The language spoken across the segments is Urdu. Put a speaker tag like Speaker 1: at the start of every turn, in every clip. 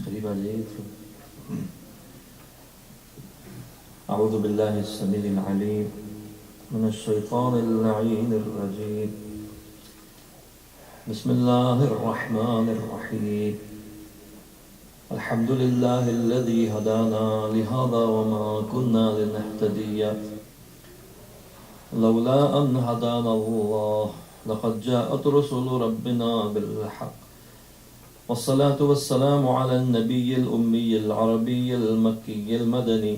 Speaker 1: قریب آ جائیے تو اعوذ باللہ السمیع العلیم من الشیطان اللعین الرجیم بسم اللہ الرحمن الرحیم الحمد للہ الذی ہدانا لہذا وما كنا لنہتدی لولا ان ہدانا اللہ لقد جاءت رسل ربنا بالحق والصلاة والسلام على النبي الأمي العربي المكي المدني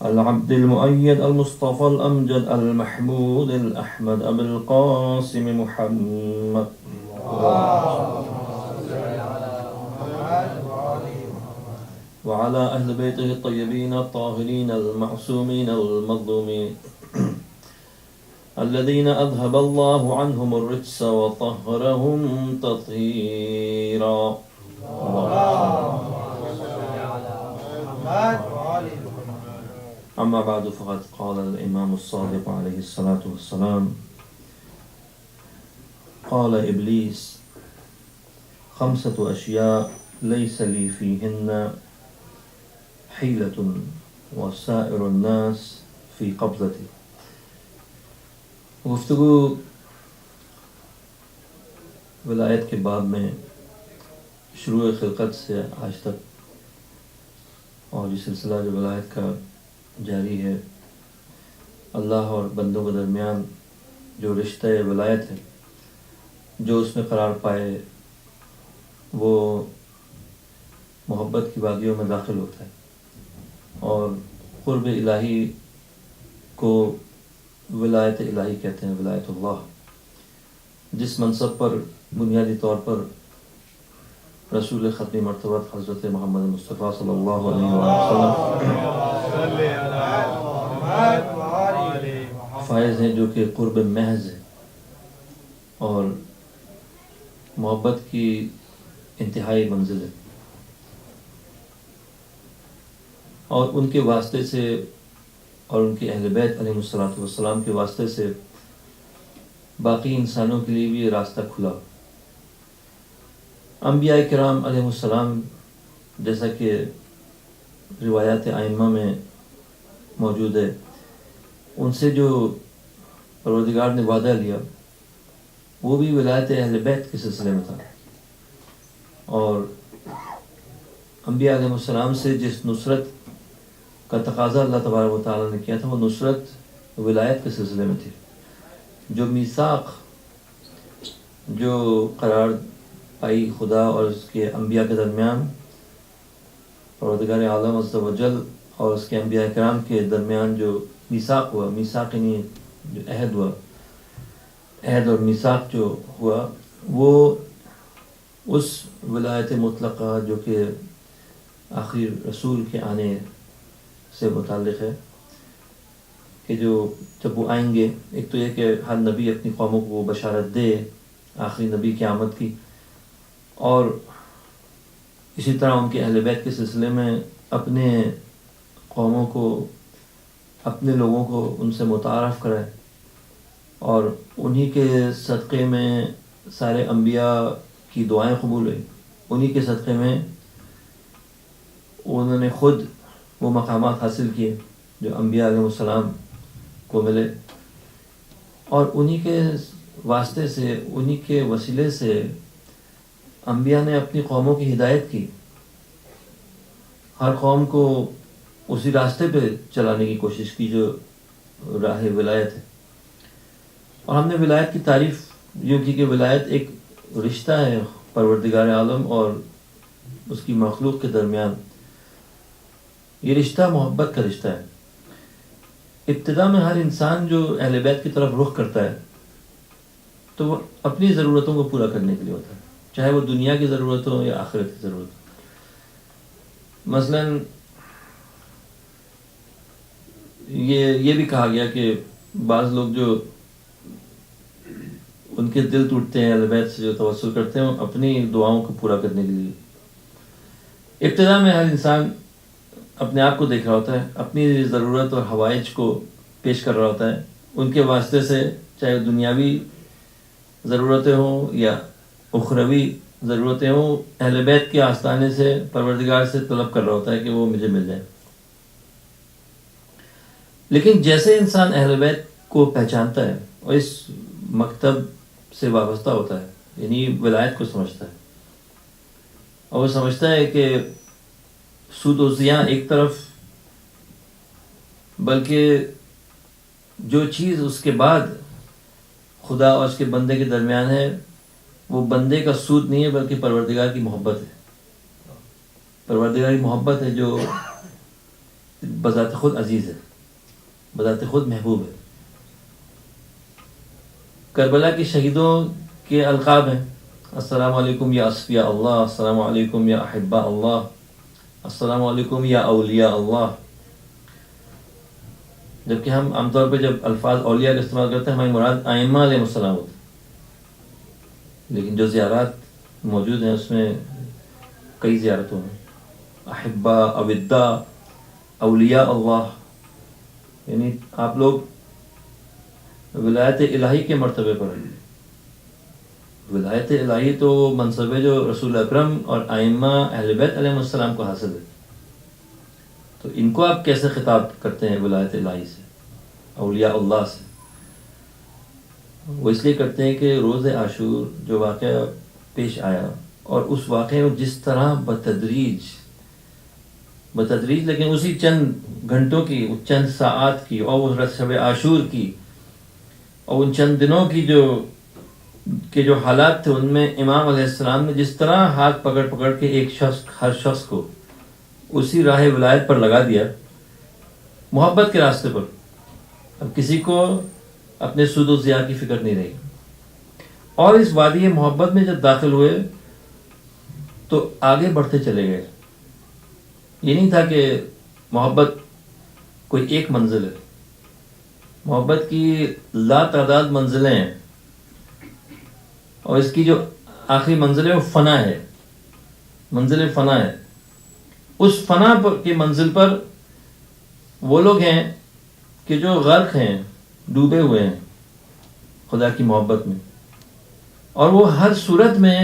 Speaker 1: العبد المؤيد المصطفى الأمجد المحمود الأحمد أبي القاسم محمد وعلى أهل بيته الطيبين الطاهرين المعصومين المظلومين الذين أذهب الله عنهم الرجس وطهرهم تطهيرا أما بعد فقد قال الإمام الصادق عليه الصلاة والسلام قال إبليس 5 أشياء ليس لي فيهن حيلة وسائر الناس في قبضتي. گفتگو ولایت کے باب میں شروع خلقت سے آج تک، اور یہ سلسلہ جو ولایت کا جاری ہے، اللہ اور بندوں کے درمیان جو رشتہ ولایت ہے، جو اس میں قرار پائے وہ محبت کی وادیوں میں داخل ہوتا ہے، اور قرب الہی کو ولایت الہی کہتے ہیں، ولایت اللہ، جس منصب پر بنیادی طور پر رسول ختمی مرتبہ حضرت محمد مصطفیٰ صلی اللہ علیہ وسلم فائز ہیں، جو کہ قرب محض ہے اور محبت کی انتہائی منزل ہے، اور ان کے واسطے سے اور ان کے اہل بیت علیہ السلام کے واسطے سے باقی انسانوں کے لیے بھی یہ راستہ کھلا۔ انبیاء کرام علیہ السلام، جیسا کہ روایات ائمہ میں موجود ہے، ان سے جو پروردگار نے وعدہ لیا وہ بھی ولایت اہل بیت کے سلسلے میں تھا، اور انبیاء علیہ السلام سے جس نصرت کا تقاضا اللہ تبارک و تعالیٰ نے کیا تھا وہ نصرت ولایت کے سلسلے میں تھی۔ جو میثاق، جو قرار پائی خدا اور اس کے انبیاء کے درمیان، پروردگار عالم عز و جل اور اس کے انبیاء کرام کے درمیان جو میثاق ہوا، میثاق یعنی جو عہد ہوا، عہد اور میثاق جو ہوا وہ اس ولایت مطلقہ جو کہ آخری رسول کے آنے سے متعلق ہے، کہ جو جب وہ آئیں گے، ایک تو یہ کہ ہر نبی اپنی قوموں کو بشارت دے آخری نبی کی آمد کی، اور اسی طرح ان کے اہل بیت کے سلسلے میں اپنے قوموں کو، اپنے لوگوں کو ان سے متعارف کرائے، اور انہی کے صدقے میں سارے انبیاء کی دعائیں قبول ہوئی، انہی کے صدقے میں انہوں نے خود وہ مقامات حاصل کیے جو انبیاء علیہ السلام کو ملے، اور انہی کے واسطے سے، انہی کے وسیلے سے انبیاء نے اپنی قوموں کی ہدایت کی، ہر قوم کو اسی راستے پہ چلانے کی کوشش کی جو راہ ولایت ہے۔ اور ہم نے ولایت کی تعریف یوں کی کہ ولایت ایک رشتہ ہے پروردگار عالم اور اس کی مخلوق کے درمیان۔ یہ رشتہ محبت کا رشتہ ہے۔ ابتدا میں ہر انسان جو اہل بیت کی طرف رخ کرتا ہے تو وہ اپنی ضرورتوں کو پورا کرنے کے لیے ہوتا ہے، چاہے وہ دنیا کی ضرورت ہو یا آخرت کی ضرورت ہو۔ مثلاً یہ بھی کہا گیا کہ بعض لوگ جو ان کے دل ٹوٹتے ہیں اہل بیت سے جو توسل کرتے ہیں، وہ اپنی دعاؤں کو پورا کرنے کے لیے۔ ابتدا میں ہر انسان اپنے آپ کو دیکھ رہا ہوتا ہے، اپنی ضرورت اور حوائج کو پیش کر رہا ہوتا ہے، ان کے واسطے سے چاہے دنیاوی ضرورتیں ہوں یا اخروی ضرورتیں وہ اہل بیت کے آستانے سے پروردگار سے طلب کر رہا ہوتا ہے کہ وہ مجھے مل جائے. لیکن جیسے انسان اہل بیت کو پہچانتا ہے اور اس مکتب سے وابستہ ہوتا ہے، یعنی ولایت کو سمجھتا ہے، اور وہ سمجھتا ہے کہ سود و زیاں ایک طرف، بلکہ جو چیز اس کے بعد خدا اور اس کے بندے کے درمیان ہے وہ بندے کا سود نہیں ہے بلکہ پروردگار کی محبت ہے. پروردگار کی محبت ہے جو بذات خود عزیز ہے، بذات خود محبوب ہے. کربلا کے شہیدوں کے القاب ہیں: السلام علیکم یا اصفیاء اللہ، السلام علیکم یا احباء اللہ، السلام علیکم یا اولیاء اللہ. جبکہ ہم عام طور پہ جب الفاظ اولیاء کا استعمال کرتے ہیں ہماری مراد ائمہ علیہ السلام ہوتے ہیں، لیکن جو زیارات موجود ہیں اس میں کئی زیارتوں ہیں: احبا، اودہ، اولیاء اللہ. یعنی آپ لوگ ولایت الہی کے مرتبے پر ہیں. ولایت الہی تو منصب ہے جو رسول اکرم اور ائمہ اہل بیت علیہ السلام کو حاصل ہے. تو ان کو آپ کیسے خطاب کرتے ہیں ولایت الہی سے، اولیاء اللہ سے؟ وہ اس لیے کرتے ہیں کہ روز عاشور جو واقعہ پیش آیا اور اس واقعے میں جس طرح بتدریج لیکن اسی چند گھنٹوں کی، چند ساعات کی، اور وہ شب عاشور کی اور ان چند دنوں کی جو حالات تھے، ان میں امام علیہ السلام نے جس طرح ہاتھ پکڑ کے ہر شخص کو اسی راہ ولایت پر لگا دیا، محبت کے راستے پر. اب کسی کو اپنے سود و ضیاع کی فکر نہیں رہی. اور اس وادی محبت میں جب داخل ہوئے تو آگے بڑھتے چلے گئے. یہ نہیں تھا کہ محبت کوئی ایک منزل ہے، محبت کی لا تعداد منزلیں ہیں، اور اس کی جو آخری منزل ہے وہ فنا ہے، منزل فنا ہے. اس فنا کی منزل پر وہ لوگ ہیں کہ جو غرق ہیں، ڈوبے ہوئے ہیں خدا کی محبت میں، اور وہ ہر صورت میں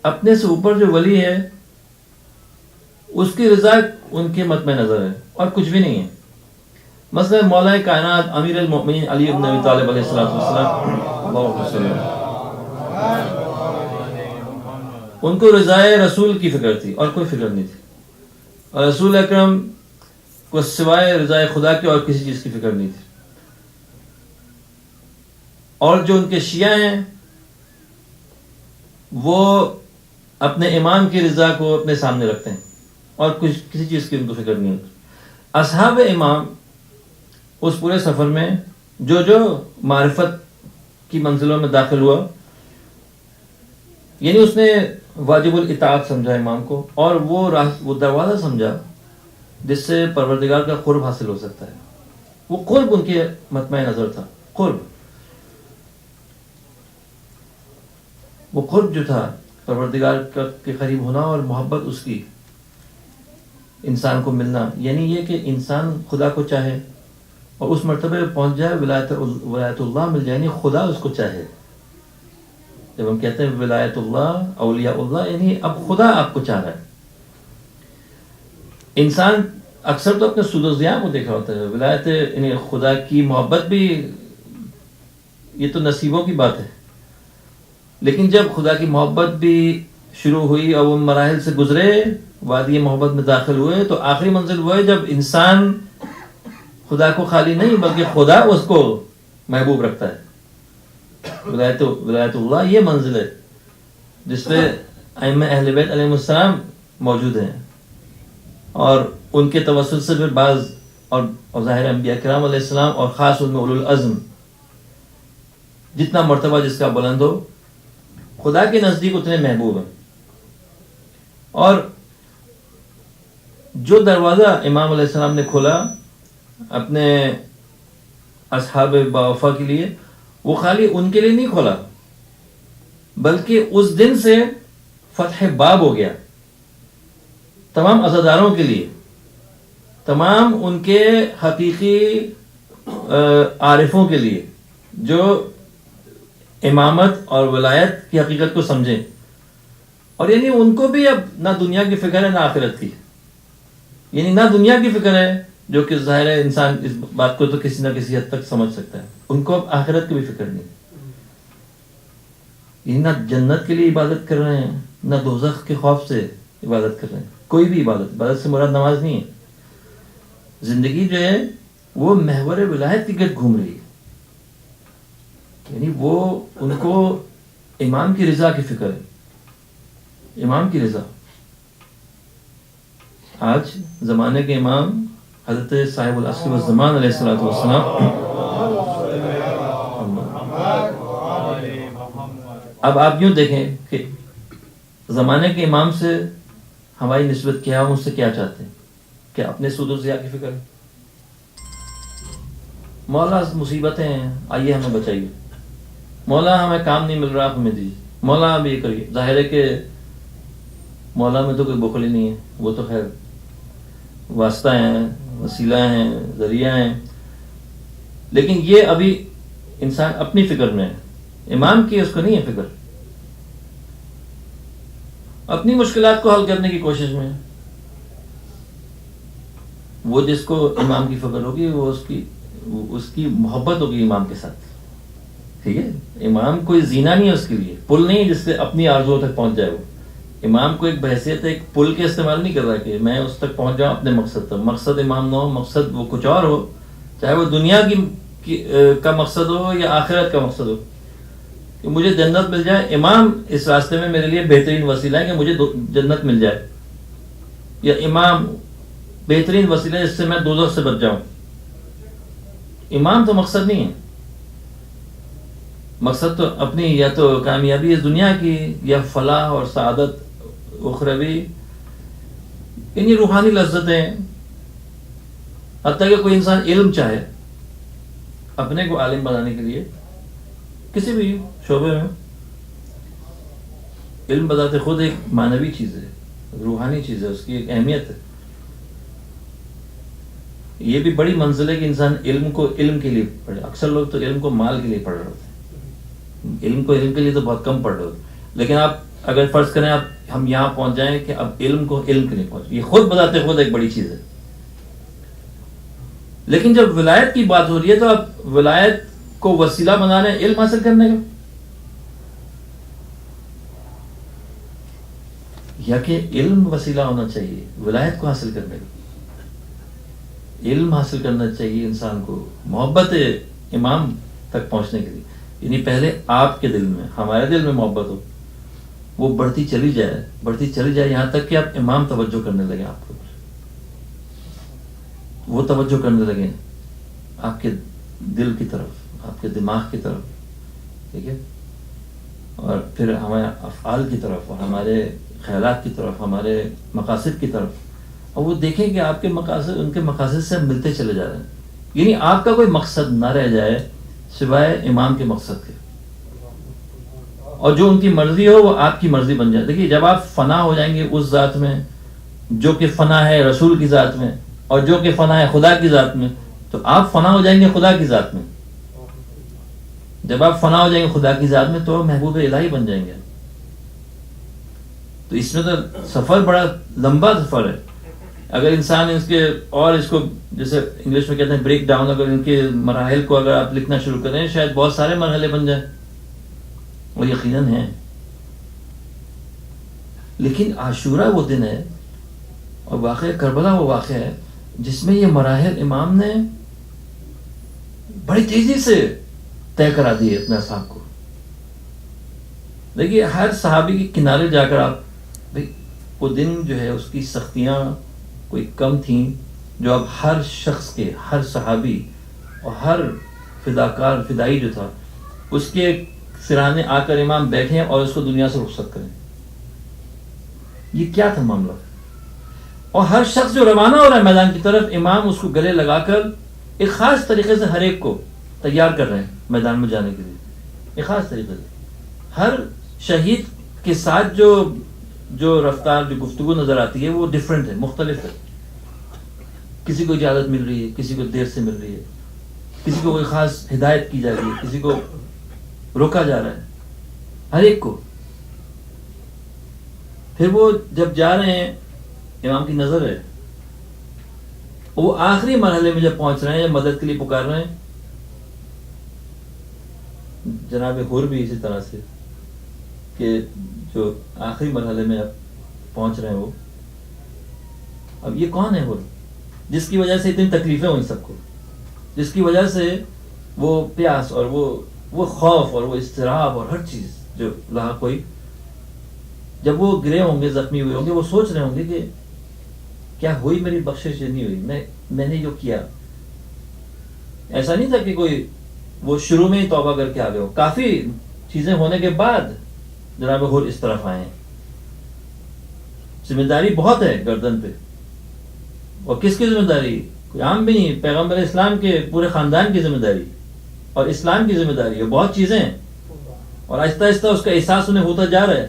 Speaker 1: اپنے سے اوپر جو ولی ہے اس کی رضا ان کے مطمع نظر ہے اور کچھ بھی نہیں ہے. مثلا مولا کائنات امیر المؤمنین علی بن ابی طالب علیہ السلام، اللہم صلی اللہ علیہ وسلم، ان کو رضائے رسول کی فکر تھی اور کوئی فکر نہیں تھی، اور رسول اکرم کو سوائے رضائے خدا کے اور کسی چیز کی فکر نہیں تھی. اور جو ان کے شیعہ ہیں وہ اپنے امام کی رضا کو اپنے سامنے رکھتے ہیں اور کسی چیز کی ان کو فکر نہیں ہوتی. اصحاب امام اس پورے سفر میں جو معرفت کی منزلوں میں داخل ہوا، یعنی اس نے واجب الاطاعت سمجھا امام کو، اور وہ دروازہ سمجھا جس سے پروردگار کا قرب حاصل ہو سکتا ہے. وہ قرب ان کے مطمع نظر تھا. وہ قرب جو تھا پروردگار کے قریب ہونا اور محبت اس کی انسان کو ملنا، یعنی یہ کہ انسان خدا کو چاہے اور اس مرتبے پہ پہنچ جائے، ولایت اللہ مل جائے، یعنی خدا اس کو چاہے. جب ہم کہتے ہیں ولایت اللہ، اولیاء اللہ، یعنی اب خدا آپ کو چاہ رہا ہے. انسان اکثر تو اپنے سود و ضیاع کو دیکھ رہا ہوتا ہے. ولایت یعنی خدا کی محبت بھی یہ تو نصیبوں کی بات ہے، لیکن جب خدا کی محبت بھی شروع ہوئی اور وہ مراحل سے گزرے، وادی محبت میں داخل ہوئے، تو آخری منزل وہ ہے جب انسان خدا کو خالی نہیں بلکہ خدا اس کو محبوب رکھتا ہے. ولایت اللہ یہ منزل ہے جس پہ ائمہ اہل بیت علیہ السلام موجود ہیں، اور ان کے توسط سے پھر بعض اور ظاہر انبیاء کرام علیہ السلام، اور خاص ان میں اولو العزم، جتنا مرتبہ جس کا بلند ہو، خدا کے نزدیک اتنے محبوب ہیں. اور جو دروازہ امام علیہ السلام نے کھولا اپنے اصحاب باوفا کے لیے، وہ خالی ان کے لیے نہیں کھولا بلکہ اس دن سے فتح باب ہو گیا تمام عزاداروں کے لیے، تمام ان کے حقیقی عارفوں کے لیے جو امامت اور ولایت کی حقیقت کو سمجھیں. اور یعنی ان کو بھی اب نہ دنیا کی فکر ہے نہ آخرت کی، یعنی نہ دنیا کی فکر ہے، جو کہ ظاہر ہے انسان اس بات کو تو کسی نہ کسی حد تک سمجھ سکتا ہے، ان کو اب آخرت کی بھی فکر نہیں، یہ نہ جنت کے لیے عبادت کر رہے ہیں نہ دوزخ کے خوف سے عبادت کر رہے ہیں، کوئی بھی عبادت سے مراد نماز نہیں ہے، زندگی جو ہے وہ محور ولایت کی گرد گھوم رہی ہے، یعنی وہ ان کو امام کی رضا کی فکر ہے، امام کی رضا۔ آج زمانے کے امام حضرت صاحب العصر والزمان علیہ الصلوۃ والسلام، اب آپ یوں دیکھیں کہ زمانے کے امام سے ہماری نسبت کیا، ہم اس سے کیا چاہتے ہیں، کہ اپنے سود و ضیاء کی فکر ہے، مولا مصیبتیں ہیں آئیے ہمیں بچائیے، مولا ہمیں کام نہیں مل رہا ہمیں دیجیے، مولا اب یہ کریے۔ ظاہر ہے کہ مولا میں تو کوئی بخل ہی نہیں ہے، وہ تو خیر واسطہ ہیں، وسیلہ ہیں، ذریعہ ہیں، لیکن یہ ابھی انسان اپنی فکر میں ہے، امام کی اس کو نہیں ہے فکر، اپنی مشکلات کو حل کرنے کی کوشش میں ہے۔ وہ جس کو امام کی فکر ہوگی وہ اس کی محبت ہوگی امام کے ساتھ، ٹھیک ہے، امام کوئی زینہ نہیں ہے اس کے لیے، پل نہیں ہے جس سے اپنی آرزوؤں تک پہنچ جائے، وہ امام کو ایک بحیثیت ایک پل کے استعمال نہیں کر رہا کہ میں اس تک پہنچ جاؤں اپنے مقصد تک، مقصد امام نہ ہو، مقصد وہ کچھ اور ہو، چاہے وہ دنیا کا مقصد ہو یا آخرت کا مقصد ہو، کہ مجھے جنت مل جائے، امام اس راستے میں میرے لیے بہترین وسیلہ ہے کہ مجھے جنت مل جائے، یا امام بہترین وسیلہ ہے جس سے میں دوزخ سے بچ جاؤں، امام تو مقصد نہیں ہے، مقصد تو اپنی یا تو کامیابی اس دنیا کی یا فلاح اور سعادت اخروی، انہی روحانی لذتیں، حتیٰ کہ کوئی انسان علم چاہے اپنے کو عالم بنانے کے لیے کسی بھی شعبے میں، علم بذات خود ایک معنوی چیز ہے، روحانی چیز ہے، اس کی ایک اہمیت ہے، یہ بھی بڑی منزل ہے کہ انسان علم کو علم کے لیے پڑھے، اکثر لوگ تو علم کو مال کے لیے پڑھ رہے ہوتے ہیں، علم کو علم کے لیے تو بہت کم پڑھ رہے ہوتے ہیں، لیکن آپ اگر فرض کریں ہم یہاں پہنچ جائیں کہ اب علم کو علم کے لیے پہنچ، یہ خود بذات خود ایک بڑی چیز ہے، لیکن جب ولایت کی بات ہو رہی ہے تو آپ ولایت کو وسیلہ بنا رہے ہیں علم حاصل کرنے کا، یا کہ علم وسیلہ ہونا چاہیے ولایت کو حاصل کرنے کا، علم حاصل کرنا چاہیے انسان کو محبت امام تک پہنچنے کے لیے، یعنی پہلے آپ کے دل میں، ہمارے دل میں محبت ہو، وہ بڑھتی چلی جائے یہاں تک کہ آپ امام توجہ کرنے لگے، آپ کو وہ توجہ کرنے لگے آپ کے دل کی طرف، آپ کے دماغ کی طرف، ٹھیک ہے، اور پھر ہمارے افعال کی طرف اور ہمارے خیالات کی طرف، ہمارے مقاصد کی طرف، اور وہ دیکھیں کہ آپ کے مقاصد ان کے مقاصد سے ملتے چلے جا رہے ہیں، یعنی آپ کا کوئی مقصد نہ رہ جائے سوائے امام کے مقصد کے، اور جو ان کی مرضی ہو وہ آپ کی مرضی بن جائے۔ دیکھیے جب آپ فنا ہو جائیں گے اس ذات میں جو کہ فنا ہے رسول کی ذات میں، اور جو کہ فنا ہے خدا کی ذات میں، تو آپ فنا ہو جائیں گے خدا کی ذات میں، جب آپ فنا ہو جائیں گے خدا کی ذات میں تو محبوب الہی بن جائیں گے۔ تو اس میں تو سفر بڑا لمبا سفر ہے، اگر انسان اس کو جیسے انگلش میں کہتے ہیں بریک ڈاؤن، اگر ان کے مراحل کو اگر آپ لکھنا شروع کریں شاید بہت سارے مرحلے بن جائیں، وہ یقیناً ہیں، لیکن عاشورہ وہ دن ہے اور واقعہ کربلا وہ واقعہ ہے جس میں یہ مراحل امام نے بڑی تیزی سے طے کرا دیے اپنے اصحاب کو۔ دیکھیے ہر صحابی کے کنارے جا کر آپ وہ دن جو ہے اس کی سختیاں کوئی کم تھیں جو اب ہر شخص کے، ہر صحابی اور ہر فداکار فدائی جو تھا اس کے سرانے آ کر امام بیٹھیں اور اس کو دنیا سے رخصت کریں، یہ کیا تھا معاملہ؟ اور ہر شخص جو روانہ ہو رہا ہے میدان کی طرف، امام اس کو گلے لگا کر ایک خاص طریقے سے ہر ایک کو تیار کر رہے ہیں میدان میں جانے کے لیے، ایک خاص طریقے سے ہر شہید کے ساتھ جو رفتار جو گفتگو نظر آتی ہے وہ ڈیفرنٹ ہے، مختلف ہے، کسی کو اجازت مل رہی ہے، کسی کو دیر سے مل رہی ہے، کسی کو کوئی خاص ہدایت کی جا رہی ہے، کسی کو روکا جا رہا ہے، ہر ایک کو۔ پھر وہ جب جا رہے ہیں امام کی نظر ہے، وہ آخری مرحلے میں جب پہنچ رہے ہیں، جب مدد کے لیے پکار رہے ہیں، جناب حور بھی اسی طرح سے کہ جو آخری مرحلے میں اب پہنچ رہے ہیں وہ، اب یہ کون ہے حور جس کی وجہ سے اتنی تکلیفیں ہوئی سب کو، جس کی وجہ سے وہ پیاس اور وہ خوف اور وہ اضطراب اور ہر چیز جو لاحق ہوئی، جب وہ گرے ہوں گے، زخمی ہوئے ہوں گے، وہ سوچ رہے ہوں گے کہ کیا ہوئی میری بخشش نہیں ہوئی، میں نے جو کیا ایسا نہیں تھا کہ کوئی وہ شروع میں ہی توبہ کر کے آ گئے ہو، کافی چیزیں ہونے کے بعد جناب حور اس طرف آئے ہیں. ذمہ داری بہت ہے گردن پہ، اور کس کی ذمہ داری؟ کوئی عام بھی نہیں، پیغمبر اسلام کے پورے خاندان کی ذمہ داری اور اسلام کی ذمہ داری ہے. بہت چیزیں ہیں اور آہستہ آہستہ اس کا احساس انہیں ہوتا جا رہا ہے.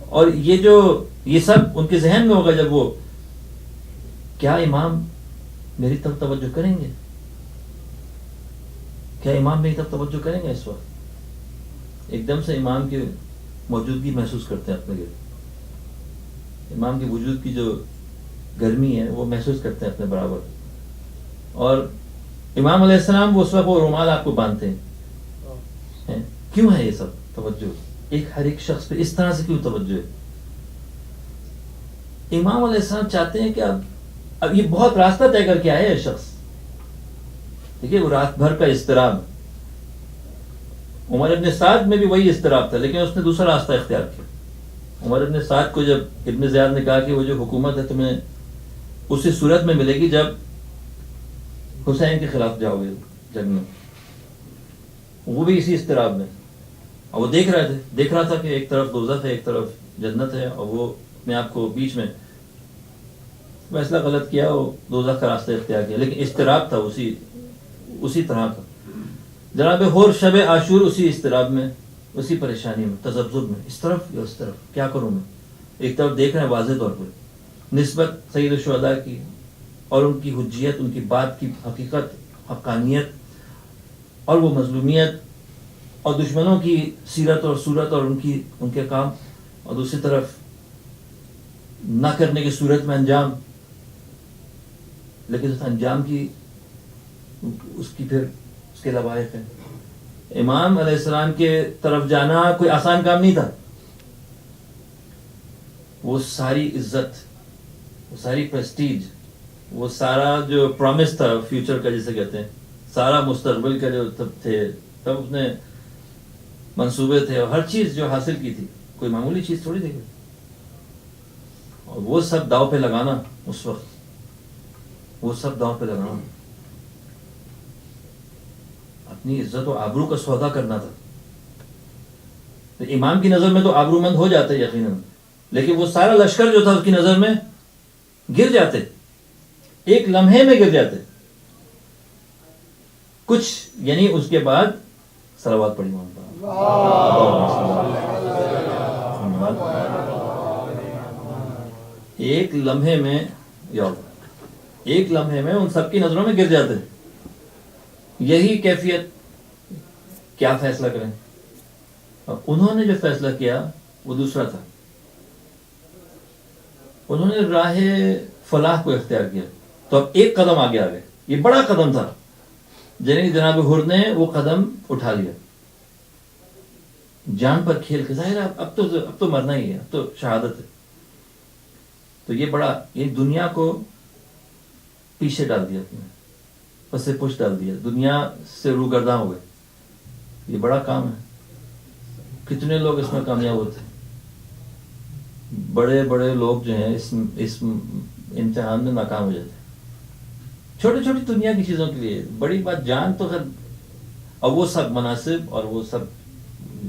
Speaker 1: اور یہ سب ان کے ذہن میں ہوگا جب وہ، کیا امام میری طرف توجہ کریں گے؟ کیا امام میری طرف توجہ کریں گے؟ اس وقت ایک دم سے امام کی موجودگی محسوس کرتے ہیں اپنے گرد، امام کے وجود کی جو گرمی ہے وہ محسوس کرتے ہیں اپنے برابر. اور امام علیہ السلام وہ اس وقت وہ رومال آپ کو باندھتے ہیں. کیوں ہے یہ سب توجہ ہر ایک شخص پہ اس طرح سے کیوں توجہ ہے؟ امام علیہ السلام چاہتے ہیں کہ اب یہ بہت راستہ طے کر کے آئے ہے شخص، دیکھیے وہ رات بھر کا اضطراب. عمر ابن سعد میں بھی وہی اضطراب تھا، لیکن اس نے دوسرا راستہ اختیار کیا. عمر ابن سعد کو جب ابن زیاد نے کہا کہ وہ جو حکومت ہے تمہیں اسی صورت میں ملے گی جب حسین کے خلاف جاؤ گے جنگ میں، وہ بھی اسی اضطراب میں. اور وہ دیکھ رہا تھا کہ ایک طرف دوزخ ہے، ایک طرف جنت ہے، اور وہ اپنے آپ کو بیچ میں فیصلہ غلط کیا، وہ دوزخ کا راستہ اختیار کیا. لیکن اضطراب تھا اسی طرح کا. جناب حور شب عاشور اسی اضطراب میں، اسی پریشانی میں، تذبذب میں، اس طرف یا اس طرف کیا کروں میں. ایک طرف دیکھ رہے ہیں واضح طور پر نسبت سید الشہداء کی اور ان کی حجیت، ان کی بات کی حقیقت، حقانیت اور وہ مظلومیت، اور دشمنوں کی سیرت اور صورت اور ان کے کام، اور دوسری طرف نہ کرنے کی صورت میں انجام. لیکن اس انجام کی پھر اس کے لوائق ہے. امام علیہ السلام کے طرف جانا کوئی آسان کام نہیں تھا. وہ ساری عزت، وہ ساری پریسٹیج، وہ سارا جو پرومس تھا فیوچر کا جسے کہتے ہیں، سارا مستقبل کا جو تب اس نے منصوبے تھے اور ہر چیز جو حاصل کی تھی، کوئی معمولی چیز تھوڑی تھی. اور وہ سب داؤ پہ لگانا، اس وقت وہ سب داؤ پہ لگانا، اپنی عزت و آبرو کا سودا کرنا تھا. تو امام کی نظر میں تو آبرو مند ہو جاتے یقیناً، لیکن وہ سارا لشکر جو تھا اس کی نظر میں گر جاتے، ایک لمحے میں گر جاتے. کچھ یعنی اس کے بعد صلوات پڑھی امام پر، ایک لمحے میں ان سب کی نظروں میں گر جاتے. یہی کیفیت، کیا فیصلہ کریں؟ اور انہوں نے جو فیصلہ کیا وہ دوسرا تھا. انہوں نے راہ فلاح کو اختیار کیا. تو اب ایک قدم آگے آ گئے. یہ بڑا قدم تھا جناب حور نے وہ قدم اٹھا لیا، جان پر کھیل کے. ظاہر ہے اب تو مرنا ہی ہے، اب تو شہادت ہے. تو یہ دنیا کو پیچھے ڈال دیا، اپنے پسے پش ڈال دیا، دنیا سے روگرداں ہو گئے. یہ بڑا کام ہے. کتنے لوگ اس میں کامیاب ہوتے ہیں. بڑے بڑے لوگ جو ہیں اس امتحان میں ناکام ہو جاتے ہیں. چھوٹی چھوٹی دنیا کی چیزوں کے لیے. بڑی بات جان تو خیر، اور وہ سب مناسب اور وہ سب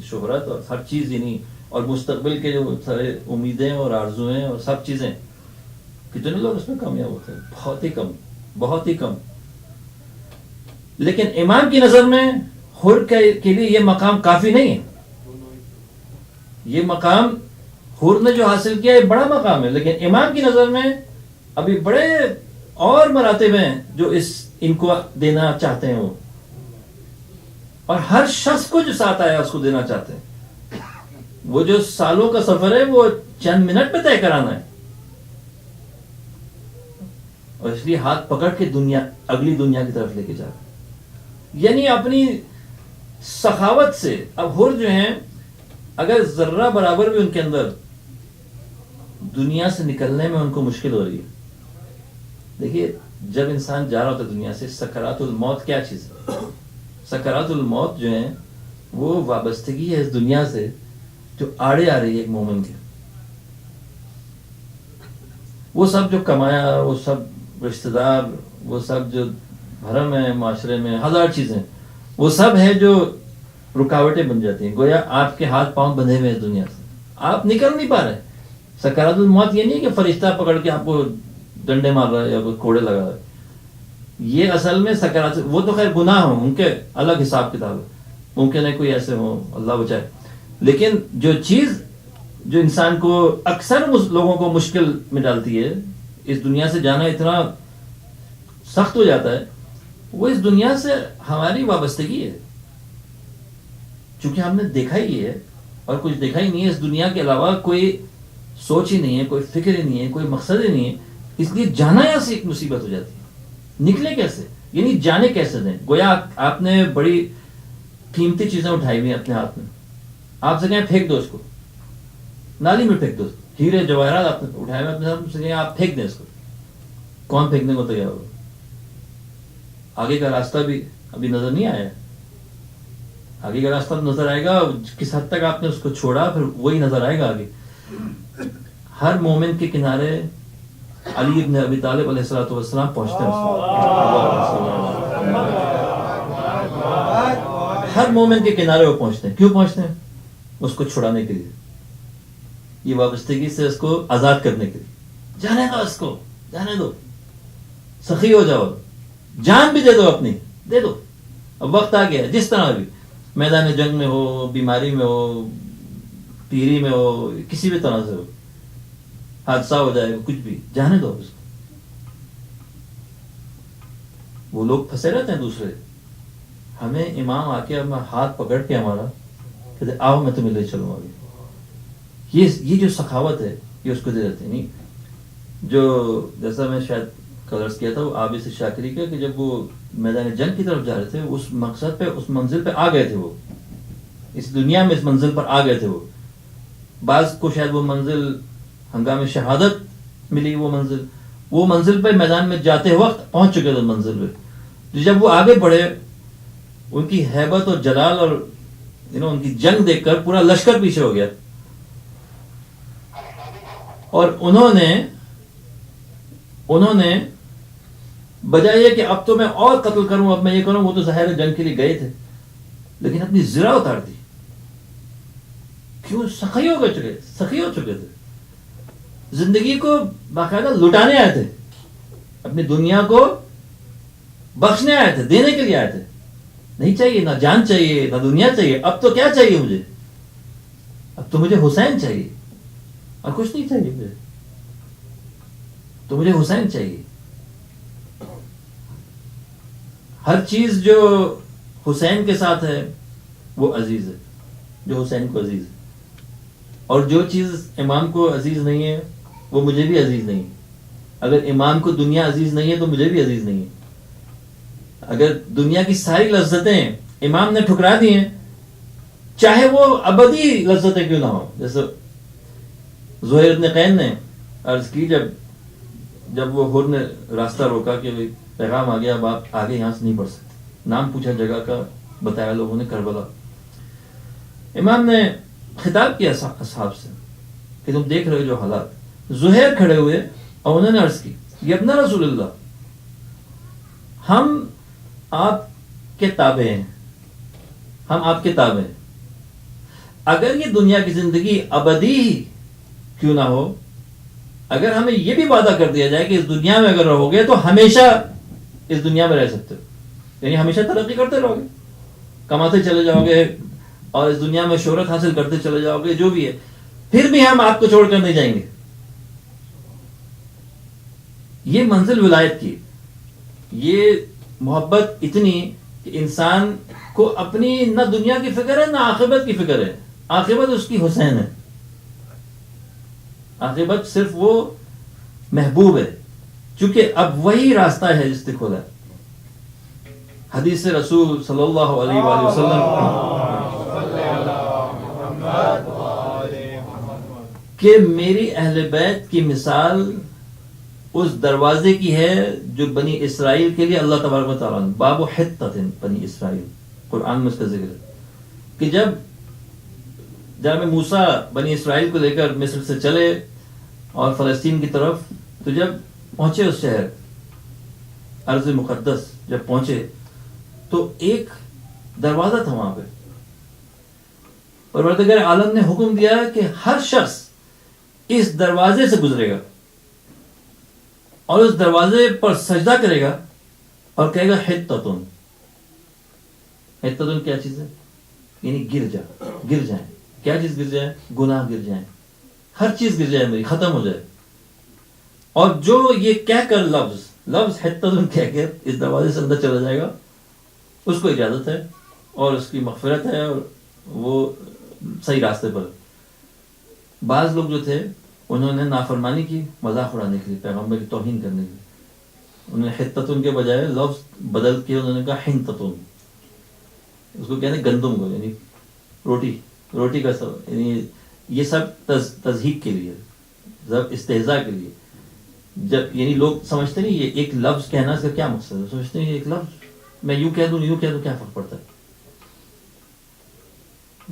Speaker 1: شہرت اور ہر چیز، یعنی اور مستقبل کے جو سارے امیدیں اور آرزویں اور سب چیزیں، کتنے لوگ اس میں کامیاب ہوتے ہیں؟ بہت ہی کم، بہت ہی کم. لیکن امام کی نظر میں حور کے لیے یہ مقام کافی نہیں ہے. یہ مقام حور نے جو حاصل کیا یہ بڑا مقام ہے، لیکن امام کی نظر میں ابھی بڑے اور مراتب ہیں جو ان کو دینا چاہتے ہیں وہ، اور ہر شخص کو جو ساتھ آیا اس کو دینا چاہتے ہیں. وہ جو سالوں کا سفر ہے وہ چند منٹ پہ طے کرانا ہے. اور اس لیے ہاتھ پکڑ کے اگلی دنیا کی طرف لے کے جا رہا ہے. یعنی اپنی سخاوت سے اب حر جو ہیں اگر ذرہ برابر بھی ان کے اندر دنیا سے نکلنے میں ان کو مشکل ہو رہی ہے. دیکھیے جب انسان جا رہا ہوتا ہے دنیا سے، سکرات الموت کیا چیز ہے؟ سکرات الموت جو ہیں وہ وابستگی ہے اس دنیا سے جو آڑے آ رہی ہے ایک مومن کے. وہ سب جو کمایا، وہ سب رشتہ دار، وہ سب جو بھرم ہے معاشرے میں، ہزار چیزیں، وہ سب ہیں جو رکاوٹیں بن جاتی ہیں. گویا آپ کے ہاتھ پاؤں بندھے ہوئے اس دنیا سے، آپ نکل نہیں پا رہے. سکرات الموت یہ نہیں کہ فرشتہ پکڑ کے آپ کو ڈنڈے مار رہا ہے یا کوئی کوڑے لگا رہا ہے. یہ اصل میں سکرات، وہ تو خیر گناہ ہوں ان کے الگ حساب کتاب ہے، ممکن ہے کوئی ایسے ہوں، اللہ بچائے. لیکن جو چیز جو انسان کو اکثر لوگوں کو مشکل میں ڈالتی ہے، اس دنیا سے جانا اتنا سخت ہو جاتا ہے، وہ اس دنیا سے ہماری وابستگی ہے. چونکہ ہم نے دیکھا ہی ہے اور کچھ دیکھا ہی نہیں ہے، اس دنیا کے علاوہ کوئی سوچ ہی نہیں ہے، کوئی فکر ہی نہیں ہے، کوئی مقصد ہی نہیں ہے. اس لیے جانا یہاں سے ایک مصیبت ہو جاتی ہے. نکلے کیسے؟ یعنی جانے کیسے دیں؟ گویا آپ نے بڑی قیمتی چیزیں اٹھائی ہوئی ہیں اپنے ہاتھ میں، آپ سے کہیں پھینک دو اس کو، نالی میں پھینک دو. ہیرے جواہرات آپ نے اٹھائے ہوئے اپنے ہاتھ سے کہیں آپ پھینک دیں اس کو. کون پھینکنے کو تیار ہوگا؟ آگے کا راستہ بھی ابھی نظر نہیں آیا. آگے کا راستہ نظر آئے گا کس حد تک آپ نے اس کو چھوڑا، پھر وہی نظر آئے گا آگے. ہر مومن کے کنارے علی ابن ابی طالب علیہ الصلوۃ والسلام پہنچتے ہیں. ہر مومن کے کنارے وہ پہنچتے ہیں. کیوں پہنچتے ہیں؟ اس کو چھڑانے کے لیے، یہ وابستگی سے اس کو آزاد کرنے کے لیے. جانے دو اس کو، جانے دو، سخی ہو جاؤ، جان بھی دے دو، اپنی دے دو. اب وقت آ گیا، جس طرح بھی میدان جنگ میں ہو، بیماری میں ہو، پیری میں ہو، کسی بھی طرح سے ہو، حادثہ ہو جائے، کچھ بھی، جانے دو اس کو. وہ لوگ پھنسے رہتے ہیں دوسرے. ہمیں امام آ کے ہاتھ پکڑ کے ہمارا کہتے آؤ میں تمہیں لے چلوں آگے. یہ جو سخاوت ہے یہ اس کو دے دیتے. نہیں جو جیسا میں شاید کلرس کیا تھا وہ آبی سے شاکری کا، کہ جب وہ میدان جنگ کی طرف جا رہے تھے، اس مقصد پہ، اس منزل پہ آ گئے تھے، وہ اس دنیا میں اس منزل پر آ گئے تھے. وہ بعض کو شاید وہ منزل ہنگام شہادت ملی، وہ منزل پہ میدان میں جاتے وقت پہنچ چکے تھے منزل پہ. جب وہ آگے بڑھے، ان کی ہیبت اور جلال اور ان کی جنگ دیکھ کر پورا لشکر پیچھے ہو گیا. اور انہوں نے بجائے کہ اب تو میں اور قتل کروں، اب میں یہ کروں، وہ تو ظاہر جنگ کے لیے گئے تھے، لیکن اپنی زرہ اتار دی. کیوں؟ سخی ہو چکے تھے. زندگی کو باقاعدہ لٹانے آئے تھے، اپنی دنیا کو بخشنے آئے تھے، دینے کے لیے آئے تھے. نہیں چاہیے، نہ جان چاہیے، نہ دنیا چاہیے. اب تو کیا چاہیے مجھے؟ اب تو مجھے حسین چاہیے، اور کچھ نہیں چاہیے مجھے، تو مجھے حسین چاہیے. ہر چیز جو حسین کے ساتھ ہے وہ عزیز ہے، جو حسین کو عزیز ہے. اور جو چیز امام کو عزیز نہیں ہے وہ مجھے بھی عزیز نہیں ہے. اگر امام کو دنیا عزیز نہیں ہے تو مجھے بھی عزیز نہیں ہے. اگر دنیا کی ساری لذتیں امام نے ٹھکرا دی ہیں، چاہے وہ ابدی لذتیں کیوں نہ ہو. جیسے زہیر ابن قین نے عرض کی، جب وہ حر نے راستہ روکا کہ پیغام آ گیا، اب آپ آگے یہاں سے نہیں بڑھ سکتے. نام پوچھا جگہ کا، بتایا لوگوں نے کربلا. امام نے خطاب کیا اصحاب سے کہ تم دیکھ رہے ہو جو حالات. زہیر کھڑے ہوئے اور انہوں نے عرض کی، یہ ابن رسول اللہ، ہم آپ کے تابع ہیں، ہم آپ کے تابع ہیں. اگر یہ دنیا کی زندگی ابدی ہی کیوں نہ ہو، اگر ہمیں یہ بھی وعدہ کر دیا جائے کہ اس دنیا میں اگر رہو گے تو ہمیشہ اس دنیا میں رہ سکتے ہو، یعنی ہمیشہ ترقی کرتے رہو گے، کماتے چلے جاؤ گے اور اس دنیا میں شہرت حاصل کرتے چلے جاؤ گے، جو بھی ہے، پھر بھی ہم آپ کو چھوڑ کر نہیں جائیں گے. یہ منزل ولایت کی، یہ محبت اتنی کہ انسان کو اپنی نہ دنیا کی فکر ہے نہ عاقبت کی فکر ہے. عاقبت اس کی حسین ہے، عاقبت صرف وہ محبوب ہے، چونکہ اب وہی راستہ ہے جس نے کھولا ہے۔ حدیث رسول صلی اللہ علیہ وآلہ وسلم کہ میری اہل بیت کی مثال اس دروازے کی ہے جو بنی اسرائیل کے لیے اللہ تبارک و تعالیٰ نے، باب حطۃ بنی اسرائیل، قرآن میں اس کا ذکر ہے کہ جب موسیٰ بنی اسرائیل کو لے کر مصر سے چلے اور فلسطین کی طرف، تو جب پہنچے اس شہر ارض مقدس، جب پہنچے تو ایک دروازہ تھا وہاں پہ، پروردگار عالم نے حکم دیا کہ ہر شخص اس دروازے سے گزرے گا اور اس دروازے پر سجدہ کرے گا اور کہے گا حطۃ۔ حطۃ کیا چیز ہے؟ یعنی گر جائیں۔ کیا چیز گر جائے؟ گناہ گر جائیں، ہر چیز گر جائے میری، ختم ہو جائے۔ اور جو یہ کہہ کر لفظ حطۃ کہہ کر اس دروازے سے اندر چلا جائے گا، اس کو اجازت ہے اور اس کی مغفرت ہے اور وہ صحیح راستے پر۔ بعض لوگ جو تھے انہوں نے نافرمانی کی، مذاق اڑانے کے لیے، پیغمبر کی توہین کرنے کے لیے، انہوں نے حطۃ کے بجائے لفظ بدل کے انہوں نے کہا حنطۃ، اس کو کہتے ہیں گندم کو، یعنی روٹی کا سب، یعنی یہ سب تضحیک کے لیے، سب استہزاء کے لیے۔ جب یعنی لوگ سمجھتے نہیں یہ ایک لفظ کہنا اس کا کیا مقصد ہے، سمجھتے ہیں یہ ایک لفظ میں یوں کہہ دوں کیا فرق پڑتا ہے۔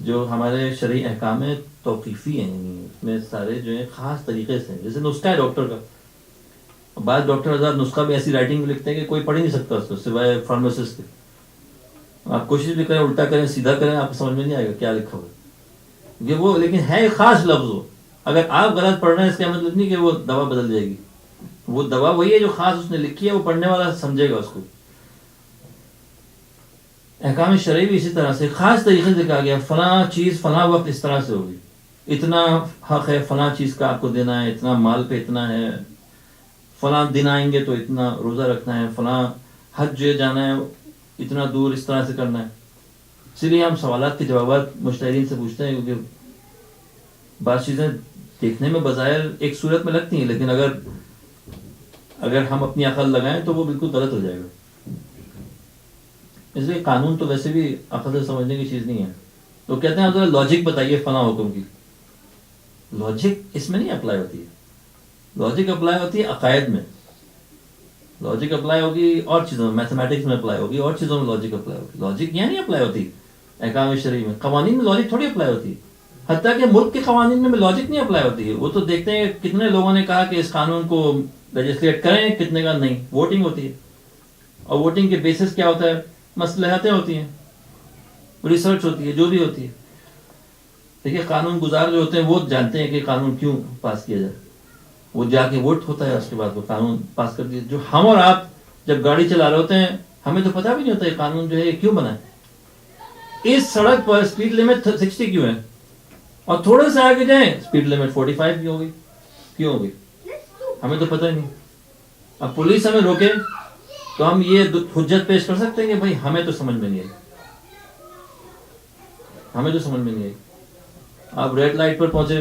Speaker 1: جو ہمارے شرعی احکام ہیں توقیفی ہیں، یعنی اس میں سارے جو ہیں خاص طریقے سے، جیسے نسخہ ہے ڈاکٹر کا، بعض ڈاکٹر حضرات نسخہ بھی ایسی رائٹنگ میں لکھتے ہیں کہ کوئی پڑھ ہی نہیں سکتا اس کو سوائے فارماسسٹ کے۔ آپ کوشش بھی کریں، الٹا کریں، سیدھا کریں، آپ کو سمجھ میں نہیں آئے گا کیا لکھا ہوا ہے، وہ لیکن ہے ایک خاص لفظ ہو۔ اگر آپ غلط پڑھ رہے ہیں اس کا مطلب نہیں کہ وہ دوا بدل جائے گی، وہ دوا وہی ہے جو خاص اس نے لکھی ہے، وہ پڑھنے والا سمجھے گا اس کو۔ احکام شرعی بھی اسی طرح سے خاص طریقے سے کہا گیا فلاں چیز فلاں وقت اس طرح سے ہوگی، اتنا حق ہے فلاں چیز کا آپ کو دینا ہے، اتنا مال پہ اتنا ہے، فلاں دن آئیں گے تو اتنا روزہ رکھنا ہے، فلاں حج جانا ہے اتنا دور اس طرح سے کرنا ہے۔ اسی لیے ہم سوالات کے جوابات مجتہدین سے پوچھتے ہیں، کیونکہ بعض چیزیں دیکھنے میں بظاہر ایک صورت میں لگتی ہیں، لیکن اگر ہم اپنی عقل لگائیں تو وہ بالکل غلط ہو جائے گا۔ اس لیے قانون تو ویسے بھی عقل سے سمجھنے کی چیز نہیں ہے۔ تو کہتے ہیں آپ ذرا لاجک بتائیے فلاں حکم کی، لاجک اس میں نہیں اپلائی ہوتی ہے، لاجک اپلائی ہوتی ہے عقائد میں، لاجک اپلائی ہوگی اور چیزوں میں، میتھمیٹکس میں اپلائی ہوگی، اور چیزوں میں لاجک اپلائی ہوگی۔ لاجک یہاں نہیں اپلائی ہوتی احکام شرعی میں، قوانین میں لاجک تھوڑی اپلائی ہوتی ہے، حتیٰ کہ ملک کے قوانین میں لاجک نہیں اپلائی ہوتی ہے۔ وہ تو دیکھتے ہیں کتنے لوگوں نے کہا کہ اس قانون کو لیجسلیٹ کریں، کتنے کا نہیں، ووٹنگ ہوتی ہے، اور ووٹنگ کے بیسس کیا ہوتا ہے، مصلحتیں ہوتی ہیں، ریسرچ ہوتی ہے، جو بھی ہوتی ہے۔ دیکھیے قانون گزار جو ہوتے ہیں وہ جانتے ہیں کہ قانون کیوں پاس کیا جائے، وہ جا کے ووٹ ہوتا ہے، اس کے بعد وہ قانون پاس کر دیا۔ جو ہم اور آپ جب گاڑی چلا رہے ہوتے ہیں ہمیں تو پتہ بھی نہیں ہوتا یہ قانون جو ہے یہ کیوں بنا ہے۔ اس سڑک پر اسپیڈ لمٹ 60 کیوں ہے، اور تھوڑے سے آگے جائیں اسپیڈ لمٹ 45 کیوں ہوگی، ہمیں تو پتہ ہی نہیں۔ اب پولیس ہمیں روکے تو ہم یہ حجت پیش کر سکتے ہیں کہ بھائی ہمیں تو سمجھ میں نہیں آئی، آپ ریڈ لائٹ پر پہنچے،